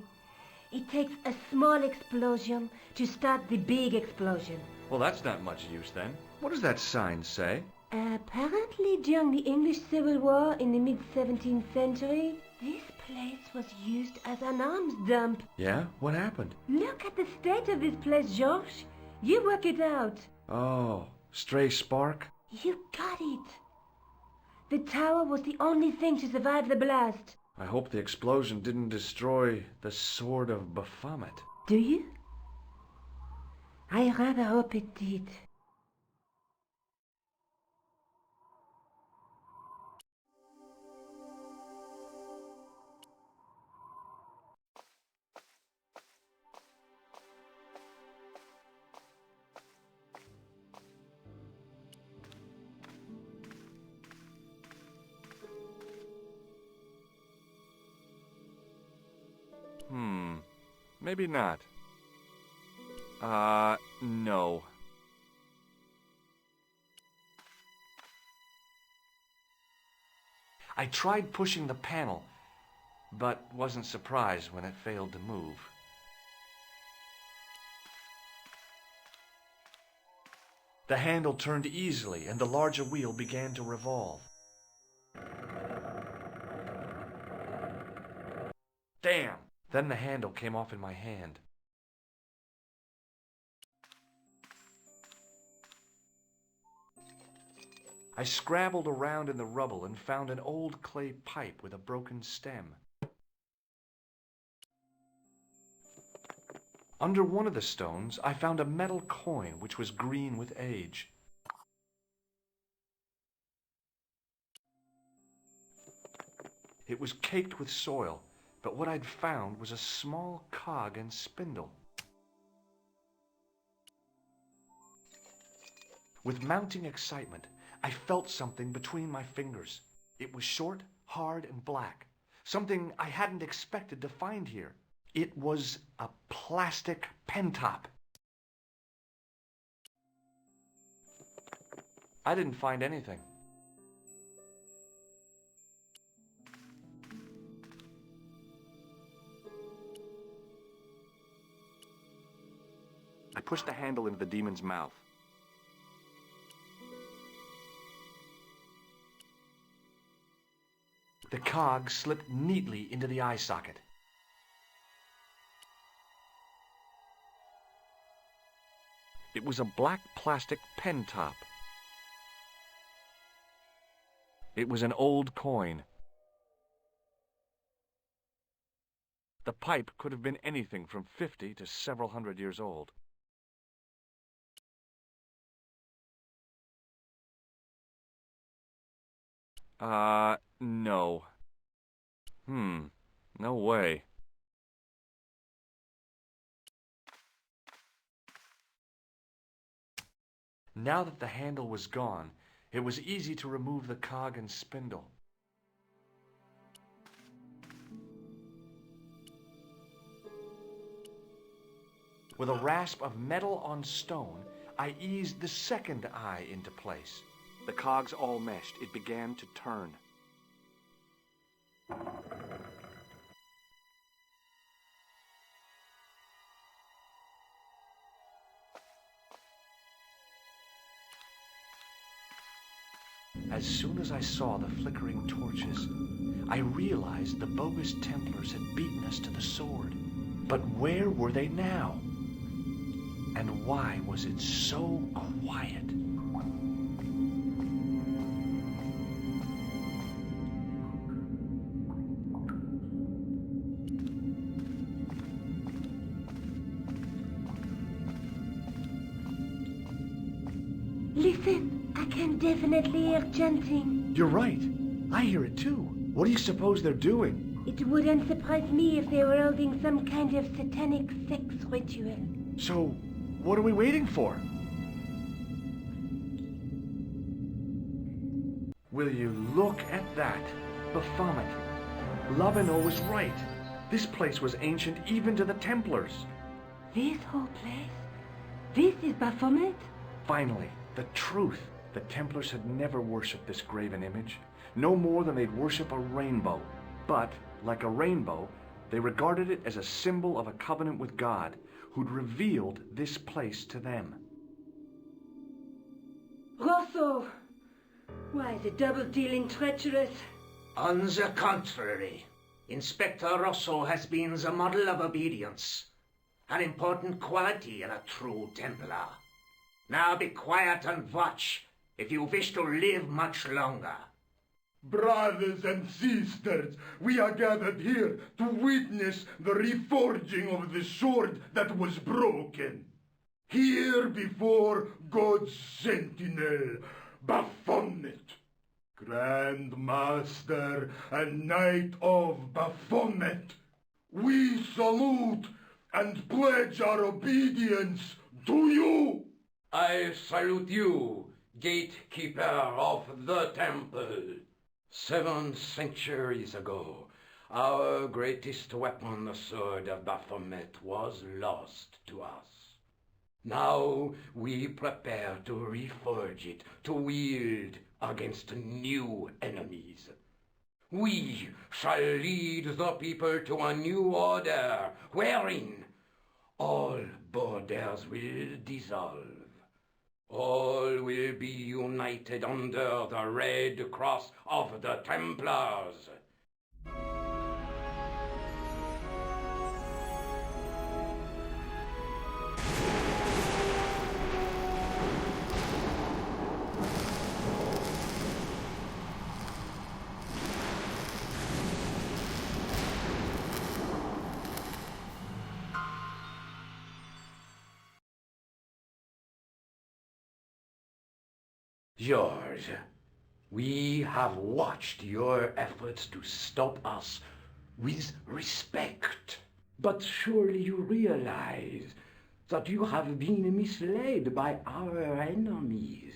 It takes a small explosion to start the big explosion. Well, that's not much use then. What does that sign say? Apparently during the English Civil War in the mid-17th century, this place was used as an arms dump. Yeah? What happened? Look at the state of this place, George. You work it out. Oh, stray spark? You got it. The tower was the only thing to survive the blast. I hope the explosion didn't destroy the Sword of Baphomet. Do you? I rather hope it did. Maybe not. No. I tried pushing the panel, but wasn't surprised when it failed to move. The handle turned easily, and the larger wheel began to revolve. Damn! Then the handle came off in my hand. I scrabbled around in the rubble and found an old clay pipe with a broken stem. Under one of the stones, I found a metal coin which was green with age. It was caked with soil, but what I'd found was a small cog and spindle. With mounting excitement, I felt something between my fingers. It was short, hard, and black. Something I hadn't expected to find here. It was a plastic pen top. I didn't find anything. I pushed the handle into the demon's mouth. The cog slipped neatly into the eye socket. It was a black plastic pen top. It was an old coin. The pipe could have been anything from 50 to several hundred years old. No. No way. Now that the handle was gone, it was easy to remove the cog and spindle. With a rasp of metal on stone, I eased the second eye into place. The cogs all meshed. It began to turn. As soon as I saw the flickering torches, I realized the bogus Templars had beaten us to the sword. But where were they now? And why was it so quiet? Listen, I can definitely hear chanting. You're right. I hear it too. What do you suppose they're doing? It wouldn't surprise me if they were holding some kind of satanic sex ritual. So, what are we waiting for? Will you look at that? Baphomet. Lavino was right. This place was ancient even to the Templars. This whole place? This is Baphomet? Finally, the truth. The Templars had never worshipped this graven image, no more than they'd worship a rainbow. But, like a rainbow, they regarded it as a symbol of a covenant with God, who'd revealed this place to them. Rosso! Why, the double-dealing treacherous? On the contrary, Inspector Rosso has been the model of obedience, an important quality in a true Templar. Now be quiet and watch, if you wish to live much longer. Brothers and sisters, we are gathered here to witness the reforging of the sword that was broken. Here before God's sentinel, Baphomet, Grand Master and Knight of Baphomet, we salute and pledge our obedience to you. I salute you, gatekeeper of the temple. 7 centuries ago, our greatest weapon, the sword of Baphomet, was lost to us. Now we prepare to reforge it, to wield against new enemies. We shall lead the people to a new order, wherein all borders will dissolve. All will be united under the red cross of the Templars. George, we have watched your efforts to stop us with respect. But surely you realize that you have been misled by our enemies.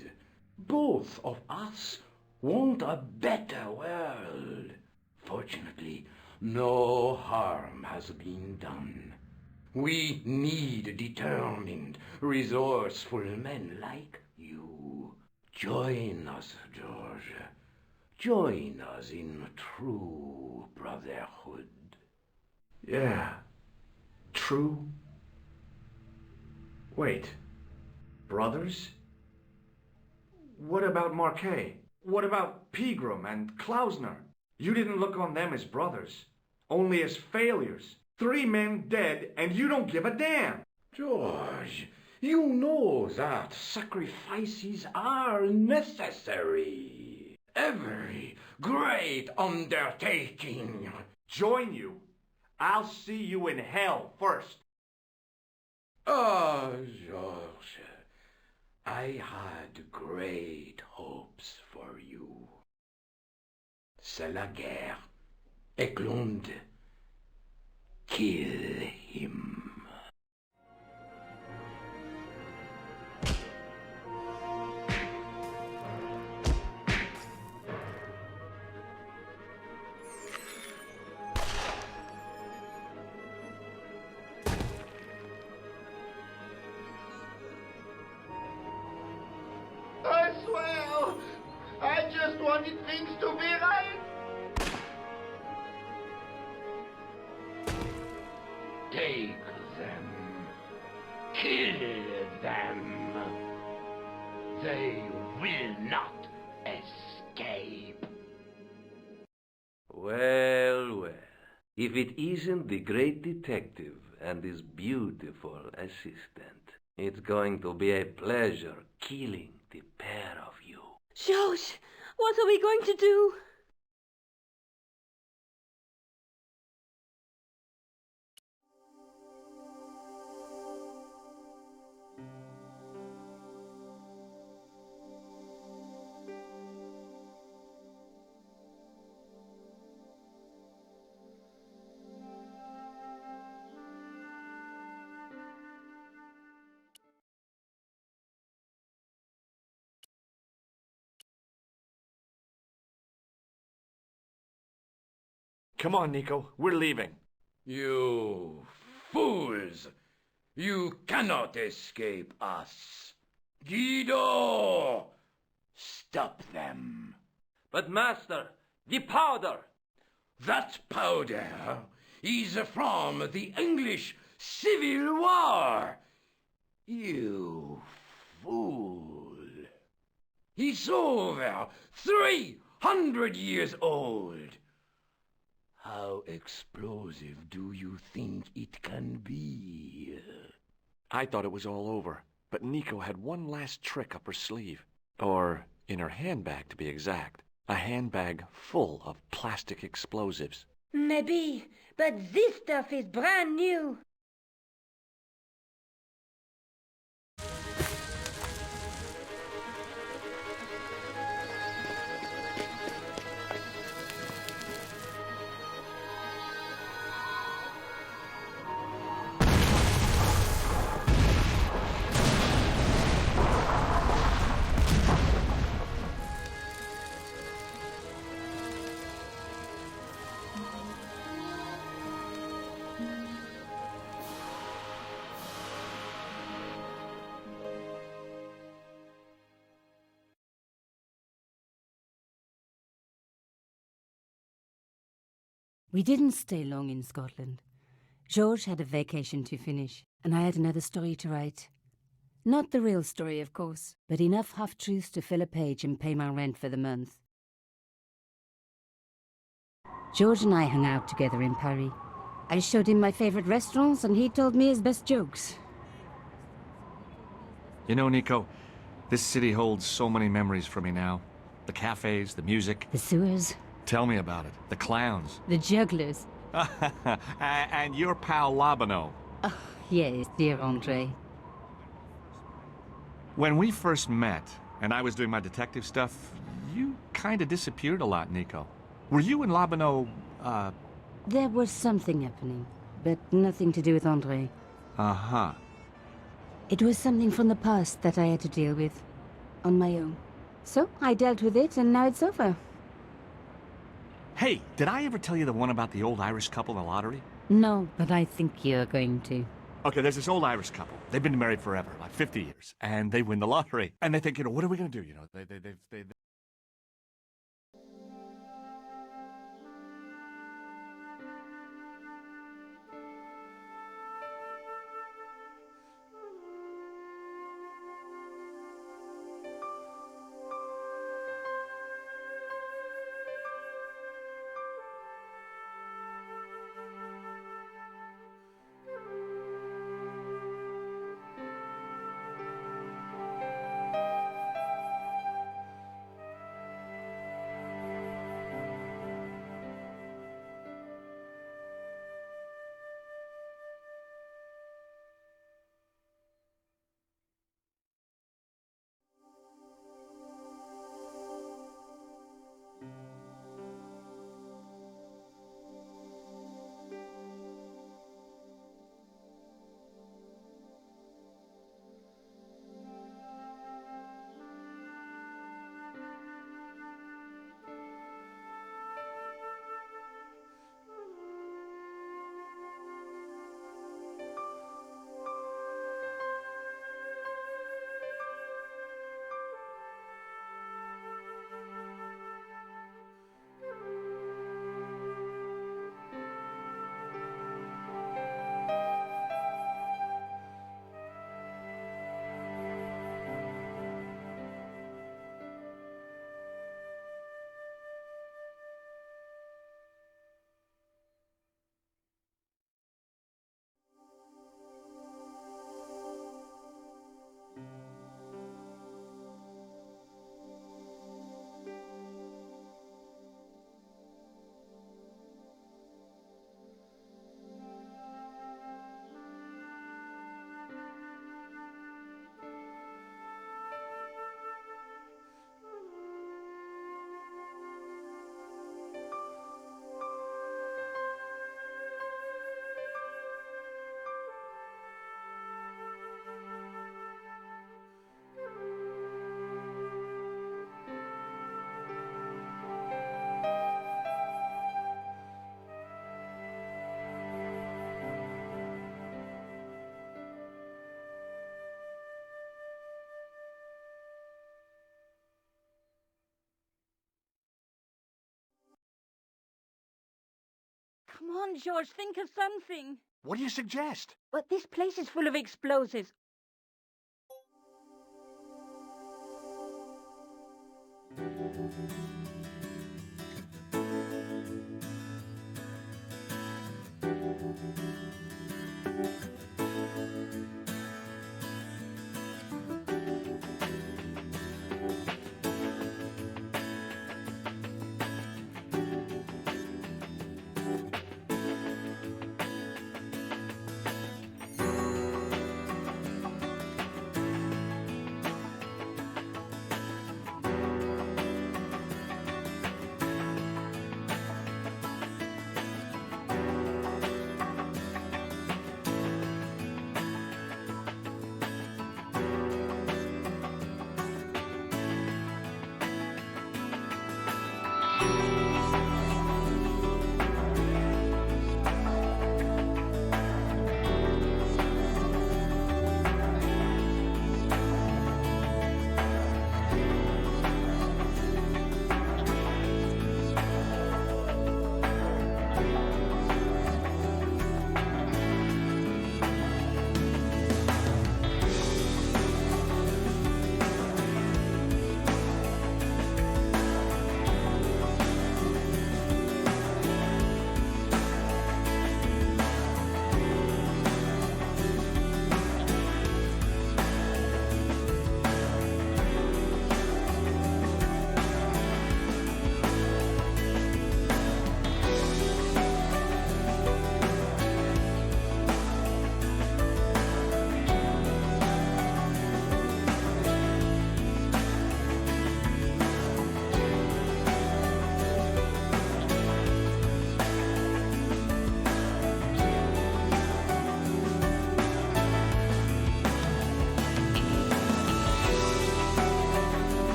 Both of us want a better world. Fortunately, no harm has been done. We need determined, resourceful men like you. Join us, George. Join us in true brotherhood. Yeah. True. Wait. Brothers? What about Marquet? What about Pegram and Klausner? You didn't look on them as brothers, only as failures. 3 men dead, and you don't give a damn. George, you know that sacrifices are necessary. Every great undertaking. Join you. I'll see you in hell first. Oh, George, I had great hopes for you. C'est la guerre. Eklund, kill him. I swear, I just wanted things to be right. Take them. Kill them. They will not escape. Well, well. If it isn't the great detective and his beautiful assistant, it's going to be a pleasure killing the pair of you. George, what are we going to do? Come on, Nico. We're leaving. You fools! You cannot escape us. Guido! Stop them. But master, the powder! That powder is from the English Civil War. You fool. He's over 300 years old. How explosive do you think it can be? I thought it was all over, but Nico had one last trick up her sleeve. Or in her handbag, to be exact. A handbag full of plastic explosives. Maybe, but this stuff is brand new. We didn't stay long in Scotland. George had a vacation to finish, and I had another story to write. Not the real story, of course, but enough half-truths to fill a page and pay my rent for the month. George and I hung out together in Paris. I showed him my favorite restaurants, and he told me his best jokes. You know, Nico, this city holds so many memories for me now. The cafes, the music. The sewers. Tell me about it. The clowns. The jugglers. And your pal Labano. Oh, yes, dear Andre. When we first met, and I was doing my detective stuff, you kind of disappeared a lot, Nico. Were you and Labano, There was something happening, but nothing to do with Andre. Uh-huh. It was something from the past that I had to deal with, on my own. So, I dealt with it, and now it's over. Hey, did I ever tell you the one about the old Irish couple in the lottery? No, but I think you're going to. Okay, there's this old Irish couple. They've been married forever, like 50 years, and they win the lottery. And they think, what are we going to do? They Come on, George, think of something. What do you suggest? Well, this place is full of explosives.